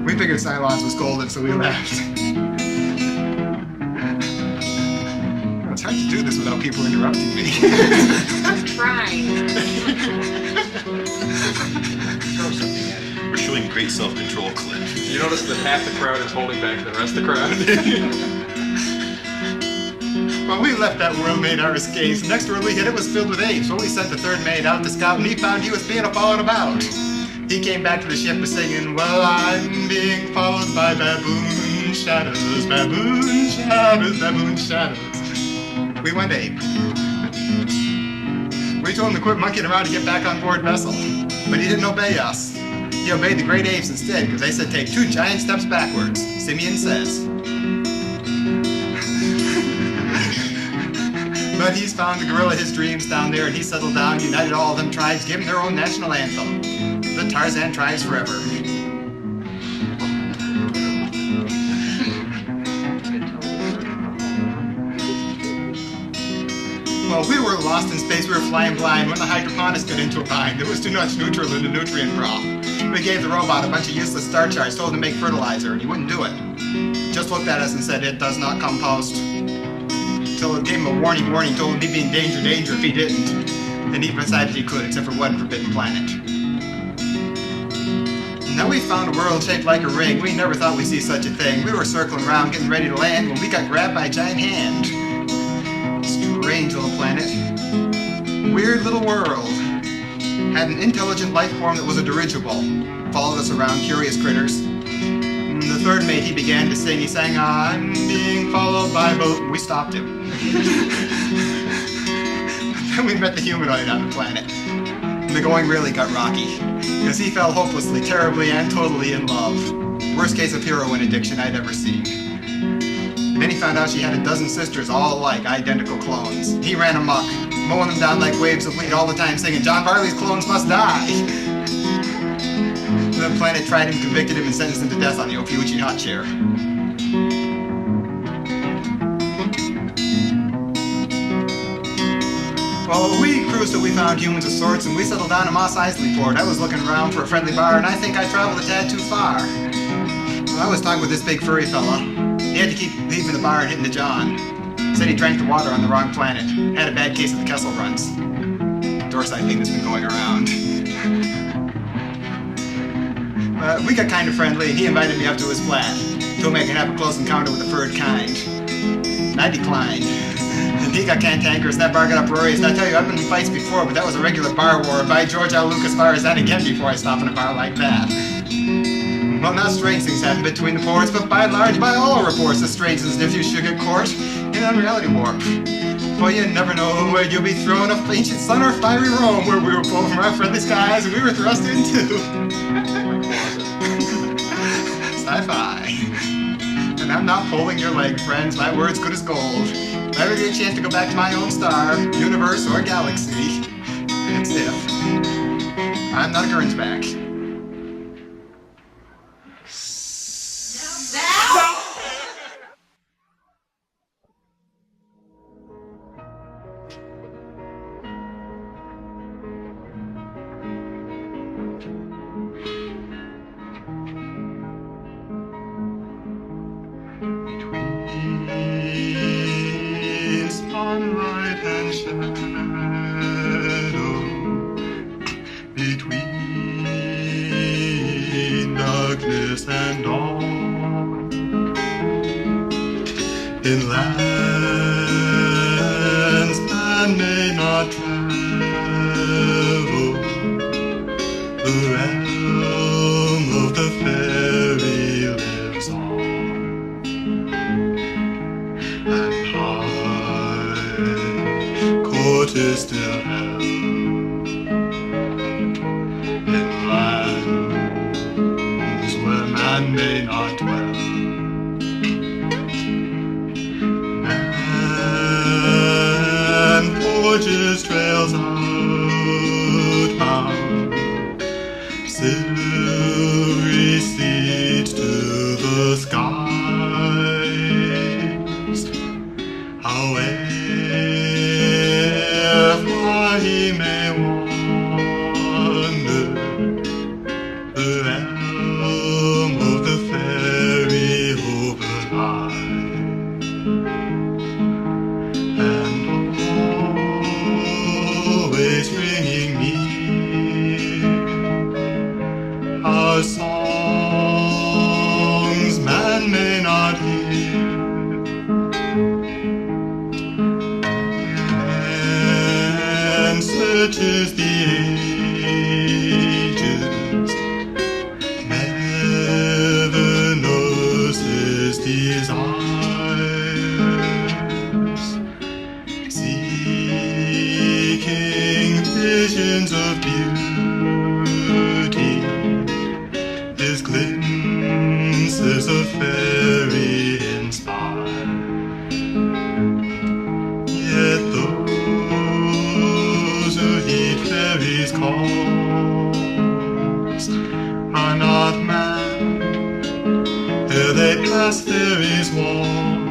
We figured Cylons was golden, so we left. It's hard to do this without people interrupting me. I'm trying. Throw something at it. We're showing great self-control, Clif. You notice that half the crowd is holding back the rest of the crowd. Well, we left that world, made our escapes. The next world we hit, it was filled with apes. So we sent the third mate out to scout, and he found he was being followed about. He came back to the ship and singing, well, I'm being followed by baboon shadows, baboon shadows, baboon shadows. We went ape. We told him to quit monkeying around to get back on board vessel. But he didn't obey us. He obeyed the great apes instead, because they said take 2 giant steps backwards. Simeon says. But he's found the gorilla his dreams down there, and he settled down, united all of them tribes, gave them their own national anthem. The Tarzan tries forever. Well, we were lost in space, we were flying blind when the hydroponics got into a bind. There was too much neutral in the nutrient broth. We gave the robot a bunch of useless starch charts, told him to make fertilizer, and he wouldn't do it. Just looked at us and said, "It does not compost." Till it gave him a warning, told him he'd be in danger if he didn't. And he decided he could, except for one forbidden planet. Now we found a world shaped like a ring. We never thought we'd see such a thing. We were circling around, getting ready to land, when we got grabbed by a giant hand. Strange little planet. Weird little world. Had an intelligent life form that was a dirigible. Followed us around, curious critters. The third mate, he began to sing. He sang, "I'm being followed by boat." We stopped him. Then we met the humanoid on the planet. And the going really got rocky. Because he fell hopelessly, terribly, and totally in love. Worst case of heroin addiction I'd ever seen. Then he found out she had a dozen sisters, all alike, identical clones. He ran amok, mowing them down like waves of weed all the time, singing, "John Varley's clones must die." The planet tried him, convicted him, and sentenced him to death on the Ophiuchi hot chair. Well, we cruised till we found humans of sorts, and we settled down in Mos Eisley Port. I was looking around for a friendly bar, and I think I traveled a tad too far. Well, I was talking with this big furry fella. He had to keep leaving the bar and hitting the John. Said he drank the water on the wrong planet. Had a bad case of the Kessel runs. Dorsai thing that's been going around. We got kind of friendly, and he invited me up to his flat. Told me I could have a close encounter with the furred kind. And I declined. And he got cantankerous, and that bar got uproarious. And I tell you, I've been in fights before, but that was a regular bar war. By George, I'll look as far as that again before I stop in a bar like that. Well, now strange things happen between the ports, but by and large, by all reports, the strange as if you should get caught in Unreality warp. For you never know where you'll be thrown, a ancient sun or fiery Rome, where we were pulled from our friendly skies and we were thrust into. Sci-fi. And I'm not pulling your leg, friends. My word's good as gold. If I ever get a chance to go back to my own star, universe, or galaxy, it's if. I'm not a Gernsback. Sunlight and shadow, between darkness and dawn, in lands man may not travel, the realm of the fairy lives on. Court is still held in lands where man may not dwell. Man forges trails outbound, silvery seeds to the skies. However he may wander, the realm of the fairy overlies, and always bringing near our songs man may not hear. Searches the ages, never knows his desires, seeking visions of beauty past Faerie's wall.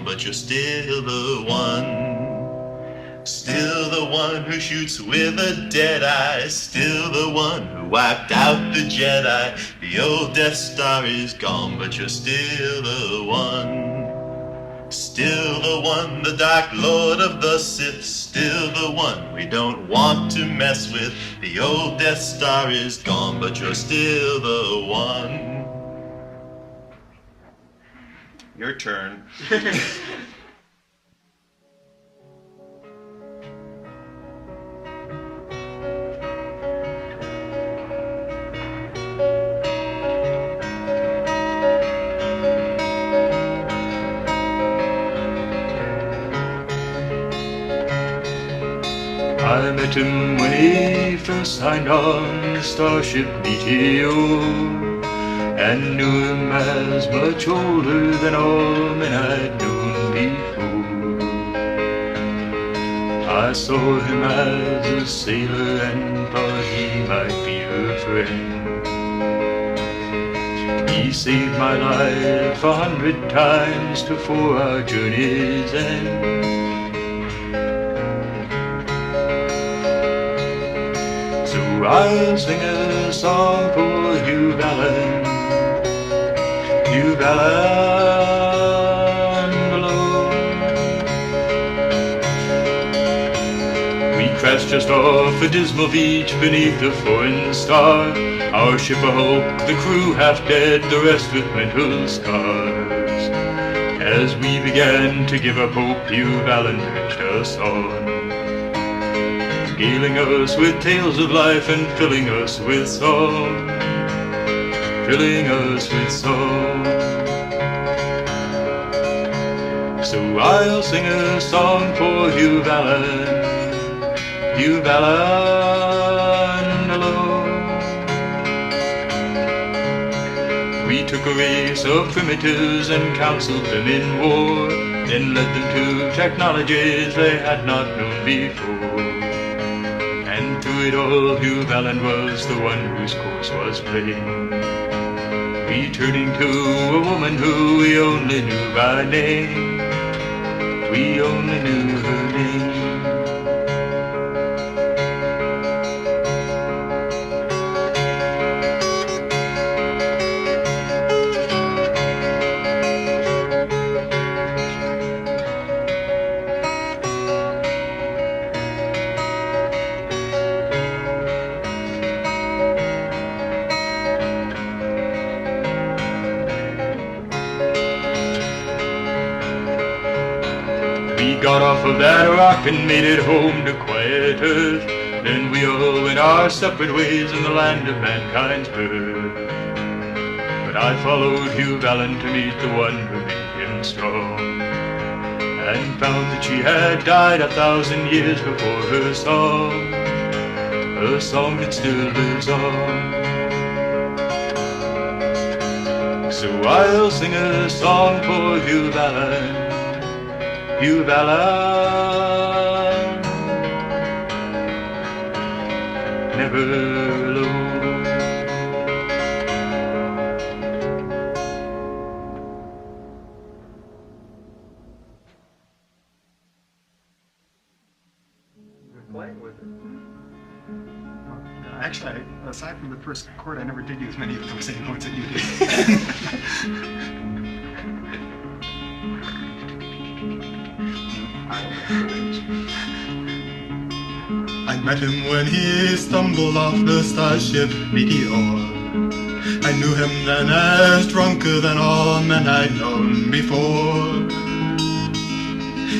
But you're still the one. Still the one who shoots with a dead eye. Still the one who wiped out the Jedi. The old Death Star is gone, but you're still the one. Still the one, the Dark Lord of the Sith. Still the one we don't want to mess with. The old Death Star is gone, but you're still the one. Your turn. I met him when he first signed on the Starship Meteor, and knew him as much older than all men I'd known before. I saw him as a sailor and thought he might be a friend. He saved my life 100 times before our journey's end. So I'll sing a song for Hugh Valland. Hugh Valland alone. We crashed just off a dismal beach beneath a foreign star. Our ship a hulk, the crew half dead, the rest with mental scars. As we began to give up hope, Hugh Valland urged us on, regaling us with tales of life and filling us with song. Filling us with song. So I'll sing a song for Hugh Valland, Hugh Valland alone. We took a race of primitives and counseled them in war, then led them to technologies they had not known before. And through it all, Hugh Valland was the one whose course was plain, returning to a woman who we only knew by name. We only knew her name. We got off of that rock and made it home to quiet earth. Then we all went our separate ways in the land of mankind's birth. But I followed Hugh Valland to meet the one who made him strong, and found that she had died 1,000 years before her song, a song that still lives on. So I'll sing a song for Hugh Valland, Hugh Valland, never alone. Actually, aside from the first chord, I never did use many of those same notes that you did. I met him when he stumbled off the starship Meteor. I knew him then as drunker than all men I'd known before.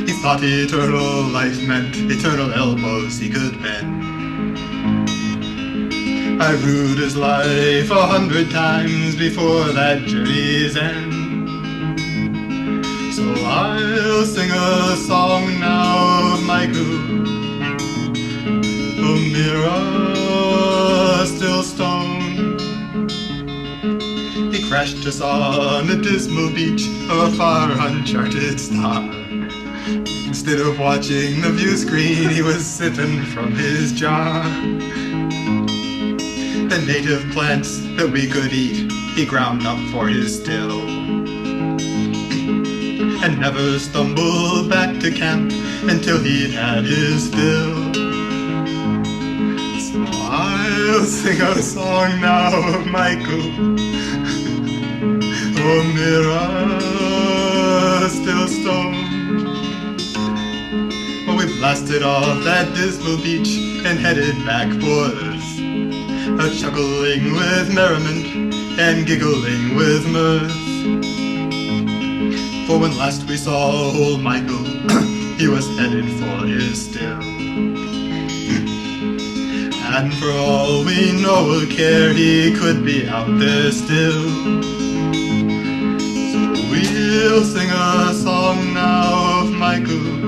He thought eternal life meant eternal elbows he could bend. I rued his life 100 times before that journey's end. So I'll sing a song now of my Groot, a mirror still stone. He crashed us on a dismal beach of a far uncharted star. Instead of watching the view screen, he was sipping from his jar. The native plants that we could eat, he ground up for his still, and never stumbled back to camp until he'd had his fill. So I'll sing a song now of Michael, oh mirror still stone. Well, we blasted off that dismal beach and headed back for us, chuckling with merriment and giggling with mirth. For when last we saw old Michael, he was headed for his still. And for all we know or care, he could be out there still. So we'll sing a song now of Michael,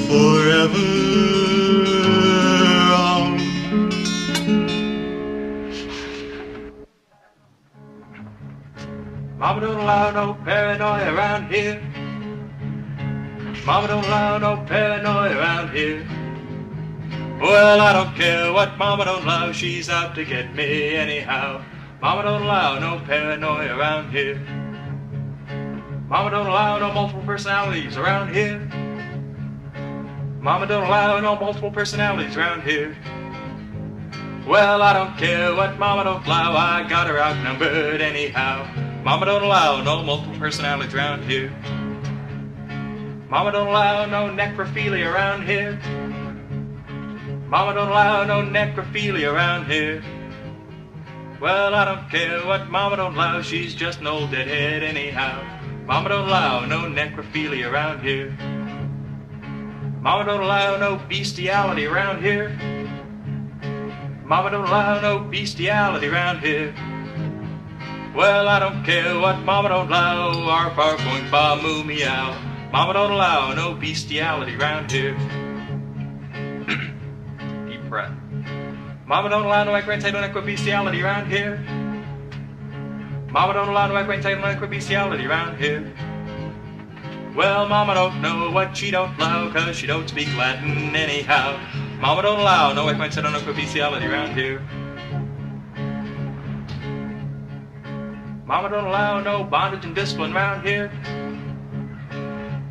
forever on. Mama don't allow no paranoia around here. Mama don't allow no paranoia around here. Well, I don't care what Mama don't allow, she's out to get me anyhow. Mama don't allow no paranoia around here. Mama don't allow no multiple personalities around here. Mama don't allow no multiple personalities around here. Well, I don't care what Mama don't allow, I got her outnumbered anyhow. Mama don't allow no multiple personalities around here. Mama don't allow no necrophilia around here. Mama don't allow no necrophilia around here. Well, I don't care what Mama don't allow, she's just an old deadhead anyhow. Mama don't allow no necrophilia around here. Mama don't allow no bestiality around here. Mama don't allow no bestiality around here. Well, I don't care what Mama don't allow, arf arf going ba moo meow. Mama don't allow no bestiality around here. Deep breath. Mama don't allow no bestiality around here. Mama don't allow no bestiality around here. Well, Mama don't know what she don't allow, 'cause she don't speak Latin anyhow. Mama don't allow no bestiality around here. Mama don't allow no bondage and discipline around here.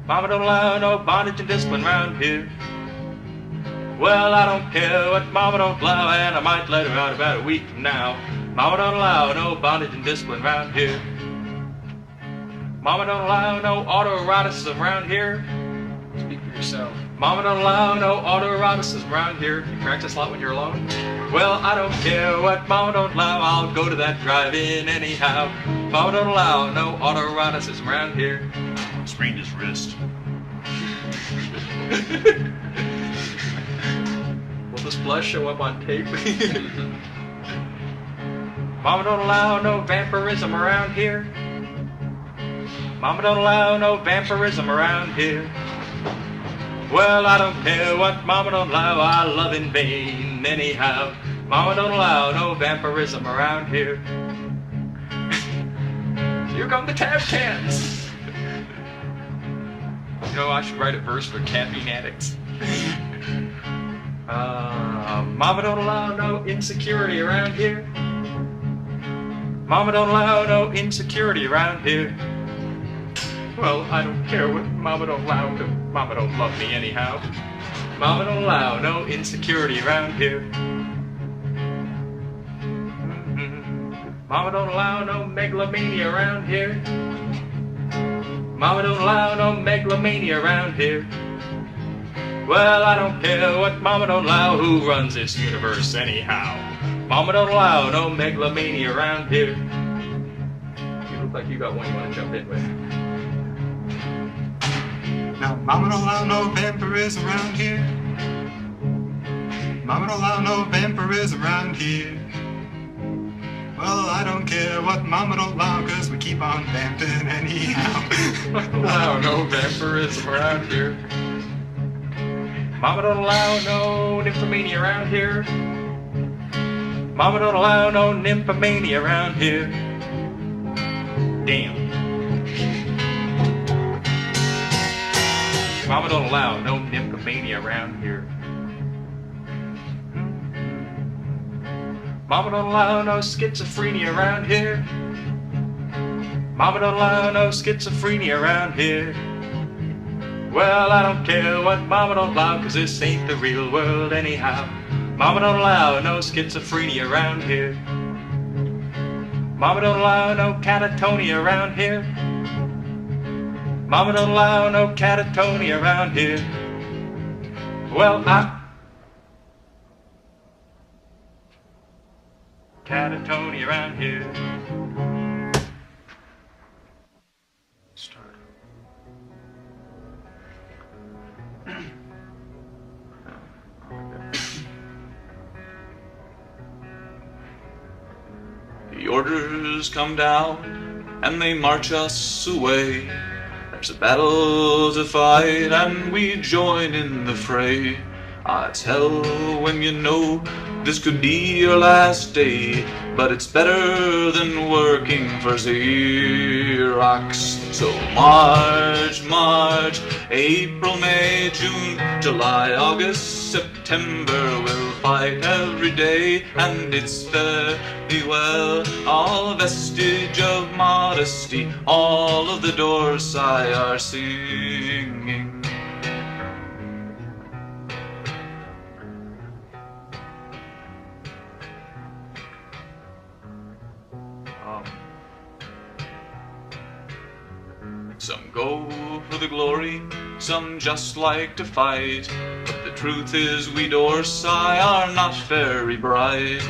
Mama don't allow no bondage and discipline around here. Well, I don't care what Mama don't allow, and I might let her out about a week from now. Mama don't allow no bondage and discipline around here. Mama don't allow no autoeroticism around here. Speak for yourself. Mama don't allow no autoeroticism around here. You practice a lot when you're alone? Well, I don't care what Mama don't allow, I'll go to that drive-in anyhow. Mama don't allow no autoeroticism around here. Sprained his wrist. Will this blush show up on tape? Mama don't allow no vampirism around here. Mama don't allow no vampirism around here. Well, I don't care what Mama don't allow, I love in vain anyhow. Mama don't allow no vampirism around here. Here come the tab cans. You know, I should write a verse for caffeine addicts. Mama don't allow no insecurity around here. Mama don't allow no insecurity around here. Well, I don't care what Mama don't allow, 'cause Mama don't love me anyhow. Mama don't allow no insecurity around here. Mama don't allow no megalomania around here. Mama don't allow no megalomania around here. Well, I don't care what Mama don't allow, who runs this universe anyhow. Mama don't allow no megalomania around here. You look like you got one you want to jump in with. Now, Mama don't allow no vampirism around here. Mama don't allow no vampirism around here. Well, I don't care what Mama don't allow, 'cause we keep on vamping anyhow. Mama don't allow no vampirism around here. Mama don't allow no nymphomania around here. Mama don't allow no nymphomania around here. Damn. Mama don't allow no nymphomania around here. Mama don't allow no schizophrenia around here. Mama don't allow no schizophrenia around here. Well, I don't care what Mama don't allow, 'cause this ain't the real world anyhow. Mama don't allow no schizophrenia around here. Mama don't allow no catatonia around here. Mama don't allow no catatonia around here. Well, catatonia around here. Start. The orders come down and they march us away. There's a battle to fight and we join in the fray. I tell when you know this could be your last day, but it's better than working for Xerox. So March, March, April, May, June, July, August, September, we'll fight every day, and it's very well. All vestige of modesty, all of the Dorsai are singing. Some go for the glory, some just like to fight, but the truth is we Dorsai are not very bright.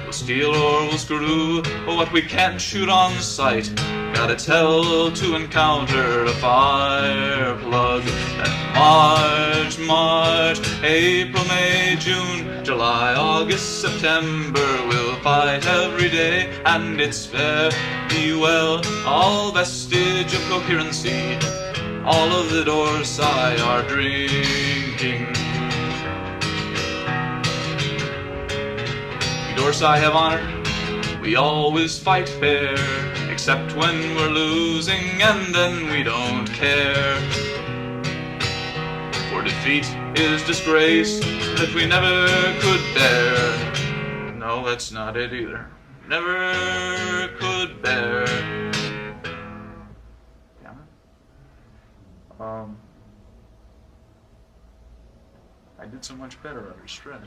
We'll steal or we'll screw what we can't shoot on sight. Gotta tell to encounter a fire plug. And March, March, April, May, June, July, August, September, we'll fight every day, and it's very well. All vestige of coherency, all of the Dorsai are drinking. We Dorsai have honor, we always fight fair, except when we're losing, and then we don't care. For defeat is disgrace that we never could bear. No, that's not it either. Never could bear. I did so much better under stress.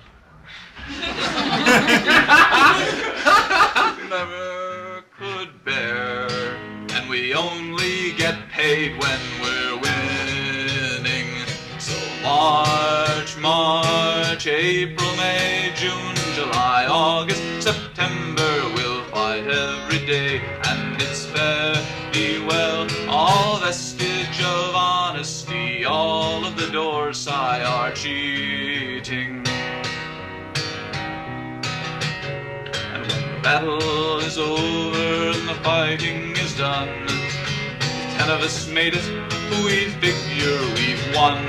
Never could bear, and we only get paid when we're winning. So March, March, April, May, June, July, August, September, we'll fight every day, and it's very well. All vestige of honesty, all of the doors Dorsai are cheating. And when the battle is over and the fighting is done, 10 of us made it, we figure we've won.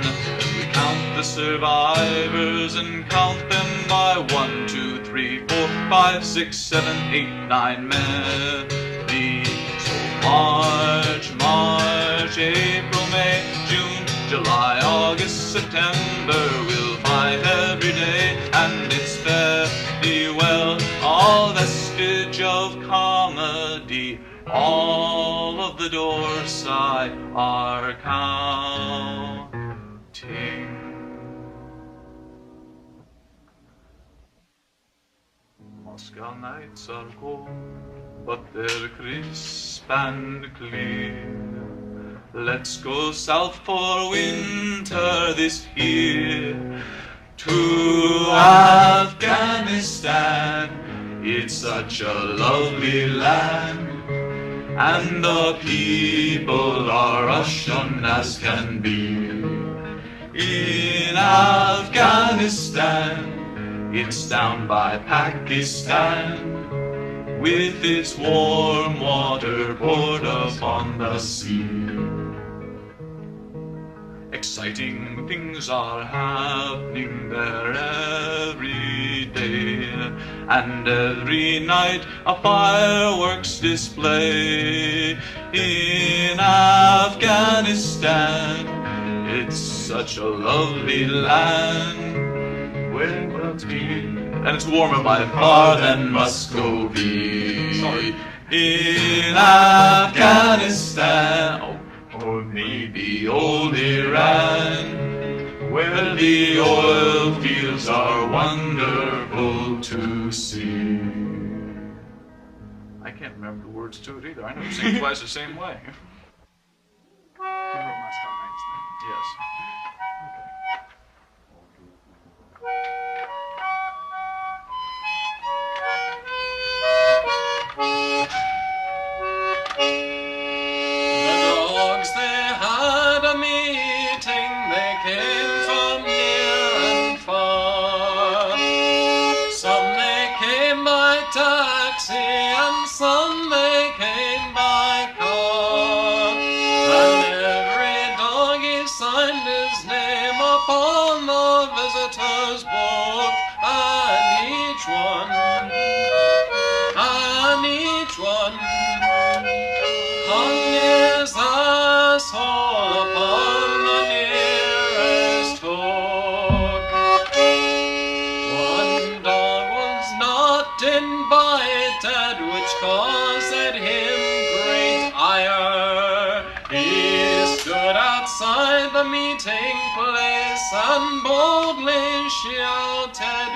We count the survivors and count them by 1, 2, 3, 4, 5, 6, 7, 8, 9 many. So March, March, April, May, June, July, August, September, we'll fight every day, and it's very well, all vestige of comedy, all of the Dorsai are counting. Moscow nights are cold, but they're crisp and clear. Let's go south for winter this year, to Afghanistan. It's such a lovely land, and the people are Russian as can be. In Afghanistan, it's down by Pakistan, with its warm water poured upon the sea. Exciting things are happening there every day, and every night a fireworks display. In Afghanistan, it's such a lovely land, where will it be? And it's warmer by far than Muscovy. Sorry. In Afghanistan, or maybe old Iran, where the oil fields are wonderful to see. I can't remember the words to it either. I never sing twice the same way. You wrote Moscow Nights then? Yes. Some they came by car, and every dog he signed his name upon the visitor's book, and each one hung his asshole upon the nearest hook. One dog was not invited, which caused him great ire. He stood outside the meeting place and boldly shouted,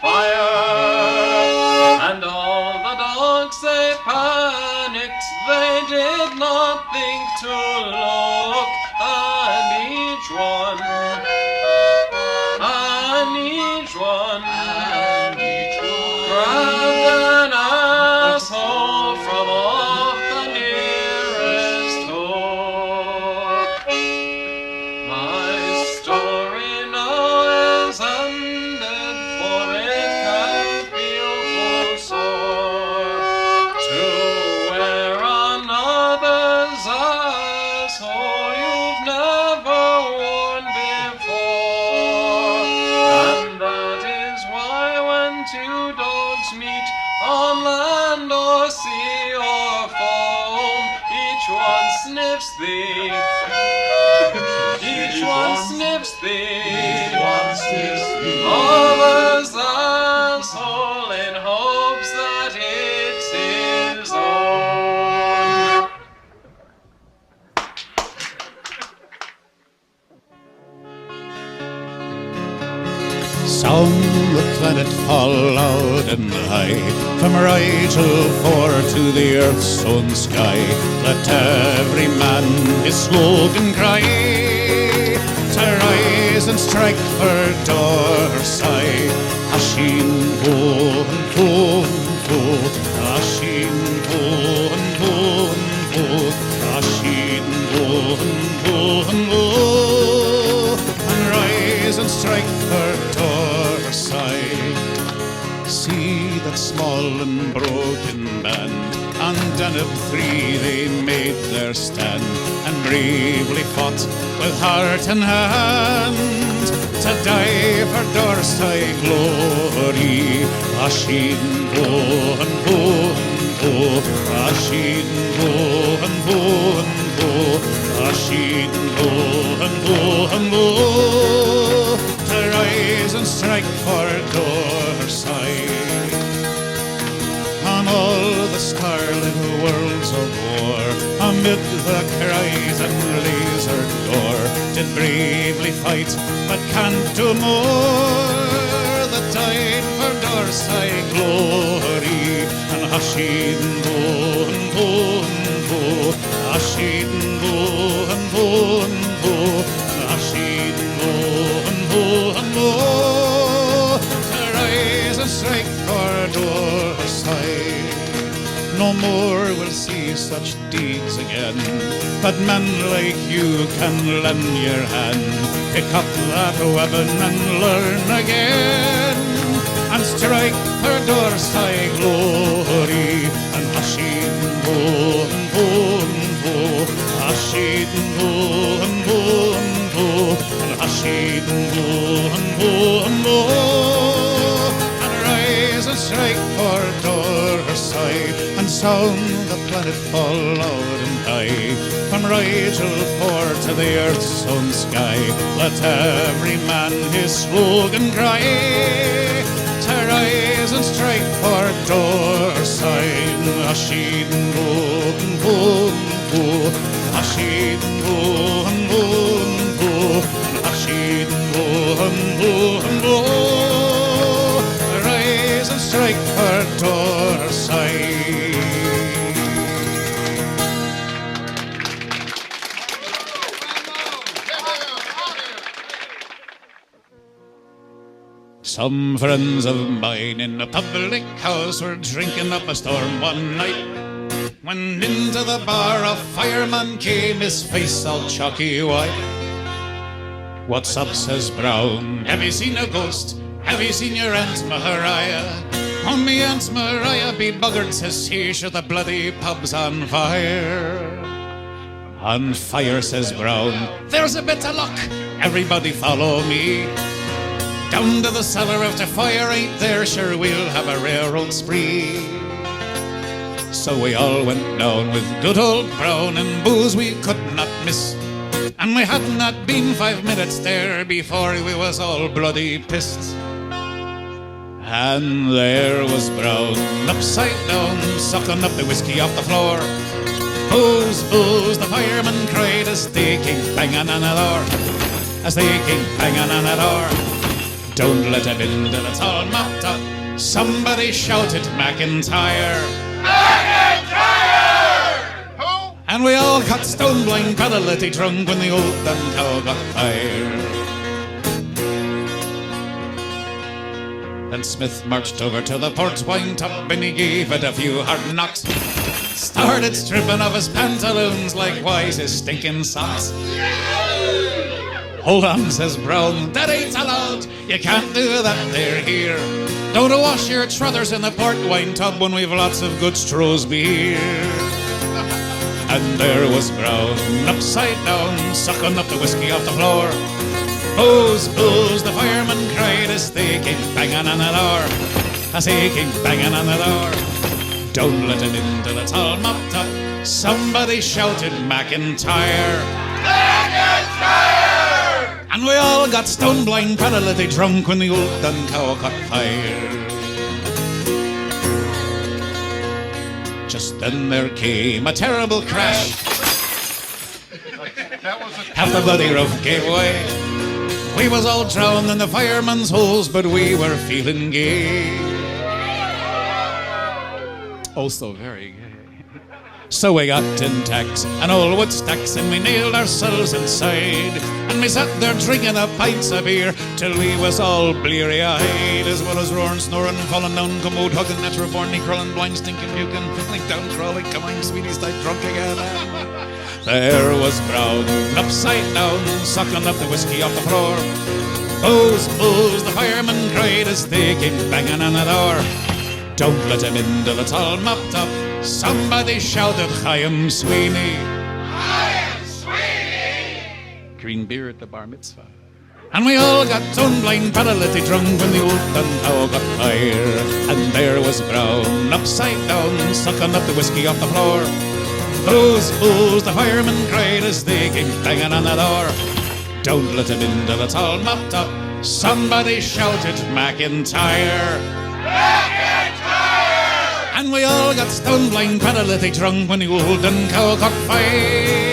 "Fire!" And all the dogs, they panicked, they did not think to look, and each one grabbed an asshole from off the nearest hook. My story now is ended, for it can feel full sore to wear another's asshole you've never worn before. And that is why when two dogs meet on land or sea or foam, each one sniffs thee, each one sniffs thee, other's asshole in hopes that it's his own. Sound the planet fall out and high, from right to fore to the earth's own sky. Let every man his slogan cry, to rise and strike for Dorsai. Ashin ho and ho and ho, Ashin ho and ho and ho, Ashin ho and ho and ho, and rise unbroken band. On Deneb 3 they made their stand, and bravely fought with heart and hand, to die for Dorsai glory. Ashin go and go and go, Ashin go and go and go, Ashin go and go and go, to rise and strike for Dorsai. On all the starlit worlds of war, amid the cries and laser gore, did bravely fight, but can't do more. The died for Dorsai glory, and Hashid go and go and go, Hashid go and go and go, Hashid go and go and go, to rise and strike for Dorsai. No more will see such deeds again, but men like you can lend your hand, pick up that weapon and learn again, and strike for Dorsai glory, and Hashid go and go and go, Hashid go and go and go, and Hashid go and go and go, and rise and strike for Dorsai, and sound the planet fall loud and high, from Rigel 4 to the earth's own sky. Let every man his slogan cry, to rise and strike for Dorsai. Hashid go and go and go, Hashid go and go and go, Hashid go and go and go, rise and strike for Dorsai. Some friends of mine in a public house were drinking up a storm one night, when into the bar a fireman came, his face all chalky white. "What's up?" says Brown. "Have you seen a ghost? Have you seen your Aunt Maharia?" "Oh, me Aunt Maharia be buggered," says he, "sure the bloody pub's on fire." "On fire," says Brown. "There's a bit of luck. Everybody follow me. Down to the cellar if the fire ain't there, sure we'll have a railroad spree." So we all went down with good old Brown, and booze we could not miss, and we had not been 5 minutes there before we was all bloody pissed. And there was Brown, upside down, sucking up the whiskey off the floor. "Booze, booze," the fireman cried as they came banging on the door, as they came banging on the door. "Don't let him in till it's all mopped up," somebody shouted, "McIntyre! McIntyre!" Who? And we all got stone blind, paralytic drunk when the old dun cow got fired. Then Smith marched over to the port wine tub and he gave it a few hard knocks. Started stripping off his pantaloons, likewise his stinking socks. "Hold on," says Brown, "that ain't allowed. You can't do that there here. Don't wash your trothers in the port wine tub when we've lots of good Stroh's beer." And there was Brown, upside down, sucking up the whiskey off the floor. "Booze, booze," the fireman cried as they came banging on the door, as they came banging on the door. "Don't let him in till it's all mopped up," somebody shouted, "McIntyre! McIntyre!" And we all got stone blind, paralytic drunk when the old dun cow caught fire. Just then there came a terrible crash. Half the bloody roof gave way. We was all drowned in the fireman's holes, but we were feeling gay. Oh, so very gay. So we got tin tacks and old wood stacks, and we nailed ourselves inside, and we sat there drinking a pints of beer till we was all bleary-eyed, as well as roaring, snoring, falling down, commode, hugging, natural born, crawling, blind, stinking, puking, falling down, crawling, come on, sweeties, start drunk again. There was Brown, upside down, sucking up the whiskey off the floor. "Booze, booze," the fireman cried as they came banging on the door, Don't let him in till it's all mopped up. Somebody shouted, Chaim Sweeney. Chaim Sweeney! Green beer at the bar mitzvah. And we all got stone-blind, paralytic drunk when the old Dunhow got fire. And there was Brown, upside down, sucking up the whiskey off the floor. Booze, booze, the firemen cried as they came banging on the door. Don't let him in till it's all mopped up. Somebody shouted, McIntyre. McIntyre! And we all got stone-blind, paralytic drunk when the old Dunhow got fire.